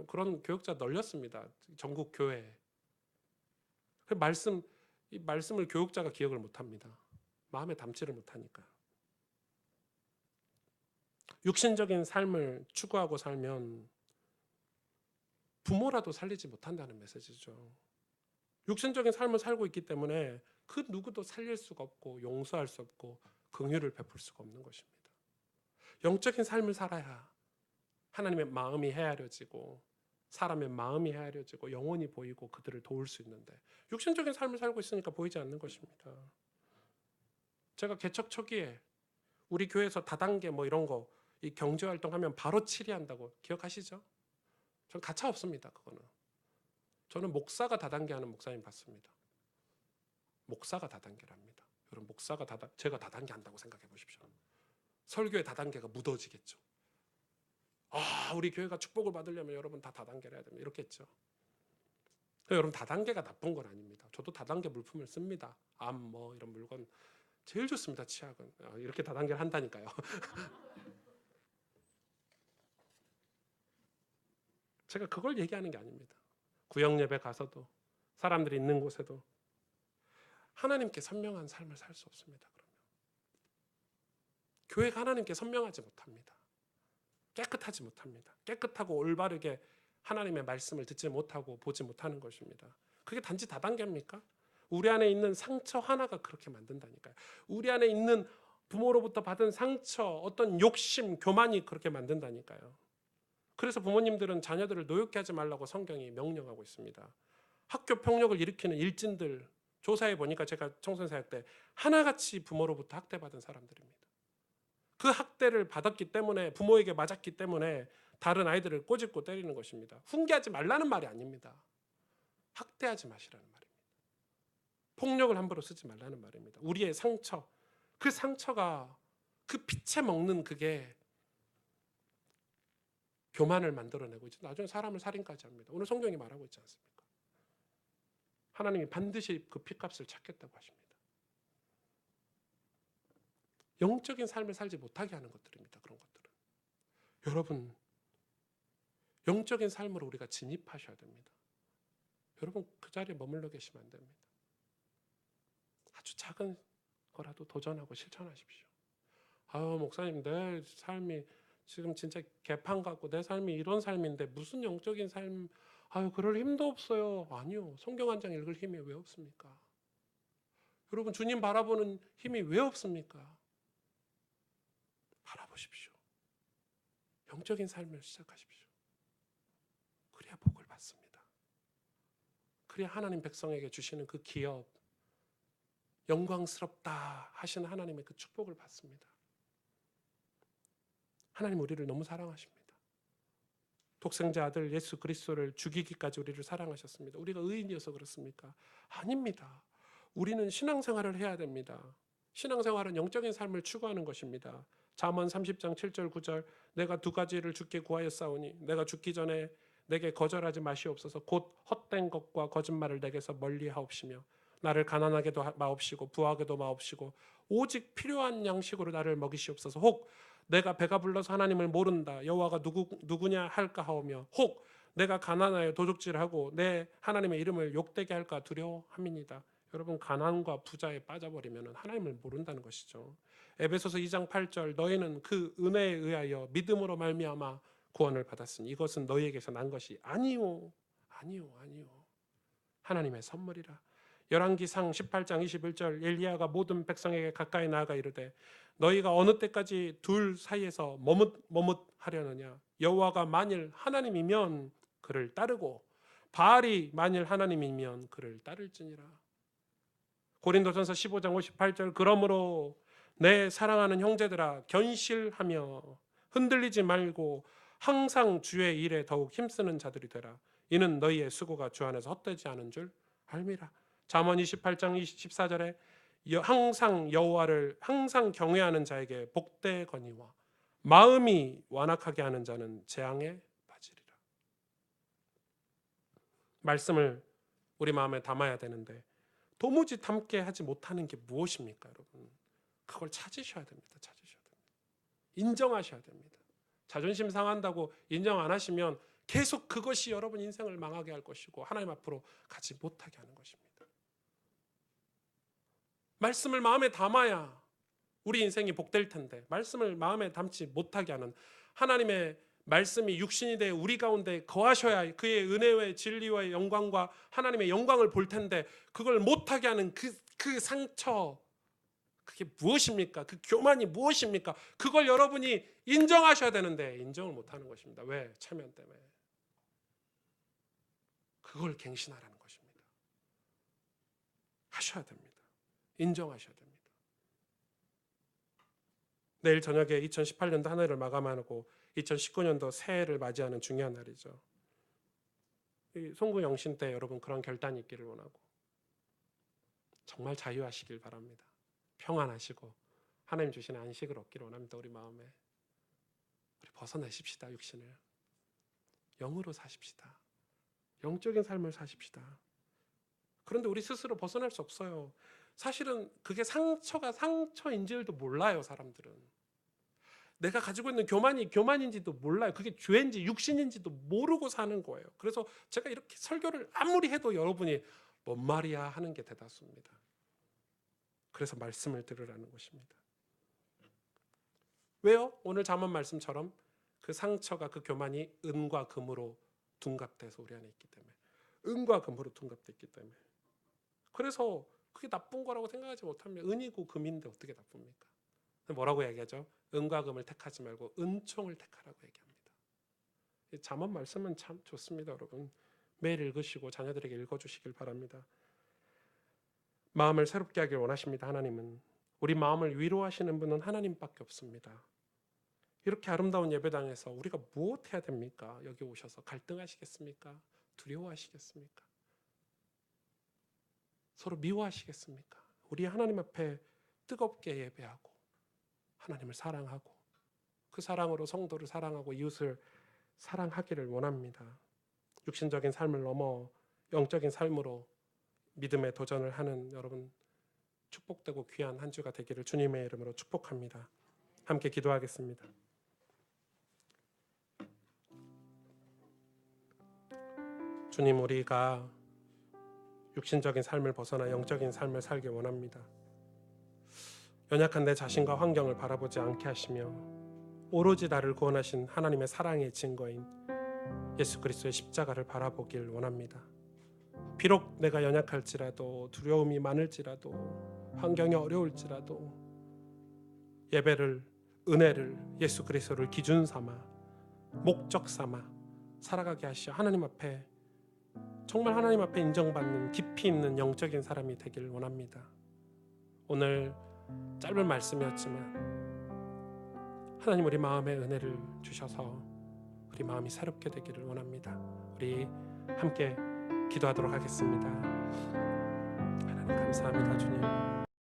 그런 교육자 널렸습니다. 전국 교회에. 이 말씀을 교육자가 기억을 못합니다. 마음에 담지를 못하니까. 육신적인 삶을 추구하고 살면 부모라도 살리지 못한다는 메시지죠. 육신적인 삶을 살고 있기 때문에 그 누구도 살릴 수가 없고 용서할 수 없고 긍휼을 베풀 수가 없는 것입니다. 영적인 삶을 살아야 하나님의 마음이 헤아려지고 사람의 마음이 헤아려지고 영혼이 보이고 그들을 도울 수 있는데 육신적인 삶을 살고 있으니까 보이지 않는 것입니다. 제가 개척 초기에 우리 교회에서 다단계 뭐 이런 거 이 경제 활동하면 바로 치리한다고 기억하시죠? 전 가차 없습니다. 그거는. 저는 목사가 다단계 하는 목사님 봤습니다. 목사가 다단계랍니다. 여러분 제가 다단계 한다고 생각해 보십시오. 설교의 다단계가 묻어지겠죠. 아, 우리 교회가 축복을 받으려면 여러분 다 다단계를 해야 됩니다. 이렇게 했죠. 여러분 다단계가 나쁜 건 아닙니다. 저도 다단계 물품을 씁니다. 암 뭐 이런 물건 제일 좋습니다. 치약은 이렇게 다단계를 한다니까요. 제가 그걸 얘기하는 게 아닙니다. 구역 예배 가서도 사람들이 있는 곳에도 하나님께 선명한 삶을 살 수 없습니다. 그러면 교회가 하나님께 선명하지 못합니다. 깨끗하지 못합니다. 깨끗하고 올바르게 하나님의 말씀을 듣지 못하고 보지 못하는 것입니다. 그게 단지 다단계입니까? 우리 안에 있는 상처 하나가 그렇게 만든다니까요. 우리 안에 있는 부모로부터 받은 상처, 어떤 욕심, 교만이 그렇게 만든다니까요. 그래서 부모님들은 자녀들을 노엽게 하지 말라고 성경이 명령하고 있습니다. 학교 폭력을 일으키는 일진들 조사해 보니까 제가 청소년 사역 때 하나같이 부모로부터 학대받은 사람들입니다. 그 학대를 받았기 때문에 부모에게 맞았기 때문에 다른 아이들을 꼬집고 때리는 것입니다. 훈계하지 말라는 말이 아닙니다. 학대하지 마시라는 말입니다. 폭력을 함부로 쓰지 말라는 말입니다. 우리의 상처, 그 상처가 그 피채 먹는 그게 교만을 만들어내고 있죠. 나중에 사람을 살인까지 합니다. 오늘 성경이 말하고 있지 않습니까? 하나님이 반드시 그 피값을 찾겠다고 하십니다. 영적인 삶을 살지 못하게 하는 것들입니다. 그런 것들은. 여러분, 영적인 삶으로 우리가 진입하셔야 됩니다. 여러분 그 자리에 머물러 계시면 안 됩니다. 아주 작은 거라도 도전하고 실천하십시오. 아유 목사님 내 삶이 지금 진짜 개판 같고 내 삶이 이런 삶인데 무슨 영적인 삶 아유 그럴 힘도 없어요. 아니요. 성경 한 장 읽을 힘이 왜 없습니까? 여러분 주님 바라보는 힘이 왜 없습니까? 바라보십시오. 영적인 삶을 시작하십시오. 그래야 복을 받습니다. 그래야 하나님 백성에게 주시는 그 기업 영광스럽다 하시는 하나님의 그 축복을 받습니다. 하나님 우리를 너무 사랑하십니다. 독생자 아들 예수 그리스도를 죽이기까지 우리를 사랑하셨습니다. 우리가 의인이어서 그렇습니까? 아닙니다. 우리는 신앙생활을 해야 됩니다. 신앙생활은 영적인 삶을 추구하는 것입니다. 잠언 30장 7절 9절 내가 두 가지를 주께 구하였사오니 내가 죽기 전에 내게 거절하지 마시옵소서. 곧 헛된 것과 거짓말을 내게서 멀리하옵시며 나를 가난하게도 마옵시고 부하게도 마옵시고 오직 필요한 양식으로 나를 먹이시옵소서. 혹 내가 배가 불러서 하나님을 모른다 여호와가 누구냐 할까 하오며 혹 내가 가난하여 도둑질하고 내 하나님의 이름을 욕되게 할까 두려워함이니이다. 여러분 가난과 부자에 빠져버리면 하나님을 모른다는 것이죠. 에베소서 2장 8절 너희는 그 은혜에 의하여 믿음으로 말미암아 구원을 받았으니 이것은 너희에게서 난 것이 아니요 하나님의 선물이라. 열왕기상 18장 21절 엘리야가 모든 백성에게 가까이 나아가 이르되 너희가 어느 때까지 둘 사이에서 머뭇하려느냐. 여호와가 만일 하나님이면 그를 따르고 바알이 만일 하나님이면 그를 따를지니라. 고린도전서 15장 58절 그러므로 내 사랑하는 형제들아 견실하며 흔들리지 말고 항상 주의 일에 더욱 힘쓰는 자들이 되라. 이는 너희의 수고가 주 안에서 헛되지 않은 줄 알미라. 잠언 28장 14절에 항상 여호와를 항상 경외하는 자에게 복되거니와 마음이 완악하게 하는 자는 재앙에 빠지리라. 말씀을 우리 마음에 담아야 되는데 도무지 담게 하지 못하는 게 무엇입니까, 여러분? 그걸 찾으셔야 됩니다. 찾으셔야 됩니다. 인정하셔야 됩니다. 자존심 상한다고 인정 안 하시면 계속 그것이 여러분 인생을 망하게 할 것이고 하나님 앞으로 가지 못하게 하는 것입니다. 말씀을 마음에 담아야 우리 인생이 복될 텐데 말씀을 마음에 담지 못하게 하는, 하나님의 말씀이 육신이 되어 우리 가운데 거하셔야 그의 은혜와 진리와 영광과 하나님의 영광을 볼 텐데 그걸 못하게 하는 그 상처, 그게 무엇입니까? 그 교만이 무엇입니까? 그걸 여러분이 인정하셔야 되는데 인정을 못하는 것입니다. 왜? 체면 때문에. 그걸 갱신하라는 것입니다. 하셔야 됩니다. 인정하셔야 됩니다. 내일 저녁에 2018년도 한 해를 마감하고 2019년도 새해를 맞이하는 중요한 날이죠. 이 송구 영신 때 여러분 그런 결단이 있기를 원하고 정말 자유하시길 바랍니다. 평안하시고 하나님 주시는 안식을 얻기를 원합니다. 우리 마음에 우리 벗어내십시다. 육신을 영으로 사십시다. 영적인 삶을 사십시다. 그런데 우리 스스로 벗어날 수 없어요. 사실은 그게 상처가 상처인 줄도 몰라요. 사람들은 내가 가지고 있는 교만이 교만인지도 몰라요. 그게 죄인지 육신인지도 모르고 사는 거예요. 그래서 제가 이렇게 설교를 아무리 해도 여러분이 뭔 말이야 하는 게 대다수입니다. 그래서 말씀을 들으라는 것입니다. 왜요? 오늘 잠언 말씀처럼 그 상처가 그 교만이 은과 금으로 둔갑돼서 우리 안에 있기 때문에, 은과 금으로 둔갑돼 있기 때문에, 그래서 그게 나쁜 거라고 생각하지 못하면 은이고 금인데 어떻게 나쁩니까? 뭐라고 얘기하죠? 은과 금을 택하지 말고 은총을 택하라고 얘기합니다. 잠언 말씀은 참 좋습니다. 여러분 매일 읽으시고 자녀들에게 읽어주시길 바랍니다. 마음을 새롭게 하길 원하십니다. 하나님은 우리 마음을 위로하시는 분은 하나님밖에 없습니다. 이렇게 아름다운 예배당에서 우리가 무엇 해야 됩니까? 여기 오셔서 갈등하시겠습니까? 두려워하시겠습니까? 서로 미워하시겠습니까? 우리 하나님 앞에 뜨겁게 예배하고 하나님을 사랑하고 그 사랑으로 성도를 사랑하고 이웃을 사랑하기를 원합니다. 육신적인 삶을 넘어 영적인 삶으로 믿음의 도전을 하는 여러분 축복되고 귀한 한 주가 되기를 주님의 이름으로 축복합니다. 함께 기도하겠습니다. 주님, 우리가 육신적인 삶을 벗어나 영적인 삶을 살길 원합니다. 연약한 내 자신과 환경을 바라보지 않게 하시며 오로지 나를 구원하신 하나님의 사랑의 증거인 예수 그리스도의 십자가를 바라보길 원합니다. 비록 내가 연약할지라도 두려움이 많을지라도 환경이 어려울지라도 예배를, 은혜를, 예수 그리스도를 기준 삼아 목적 삼아 살아가게 하시어 하나님 앞에 정말 하나님 앞에 인정받는 깊이 있는 영적인 사람이 되길 원합니다. 오늘 짧은 말씀이었지만 하나님 우리 마음에 은혜를 주셔서 우리 마음이 새롭게 되기를 원합니다. 우리 함께 기도하도록 하겠습니다. 하나님 감사합니다. 주님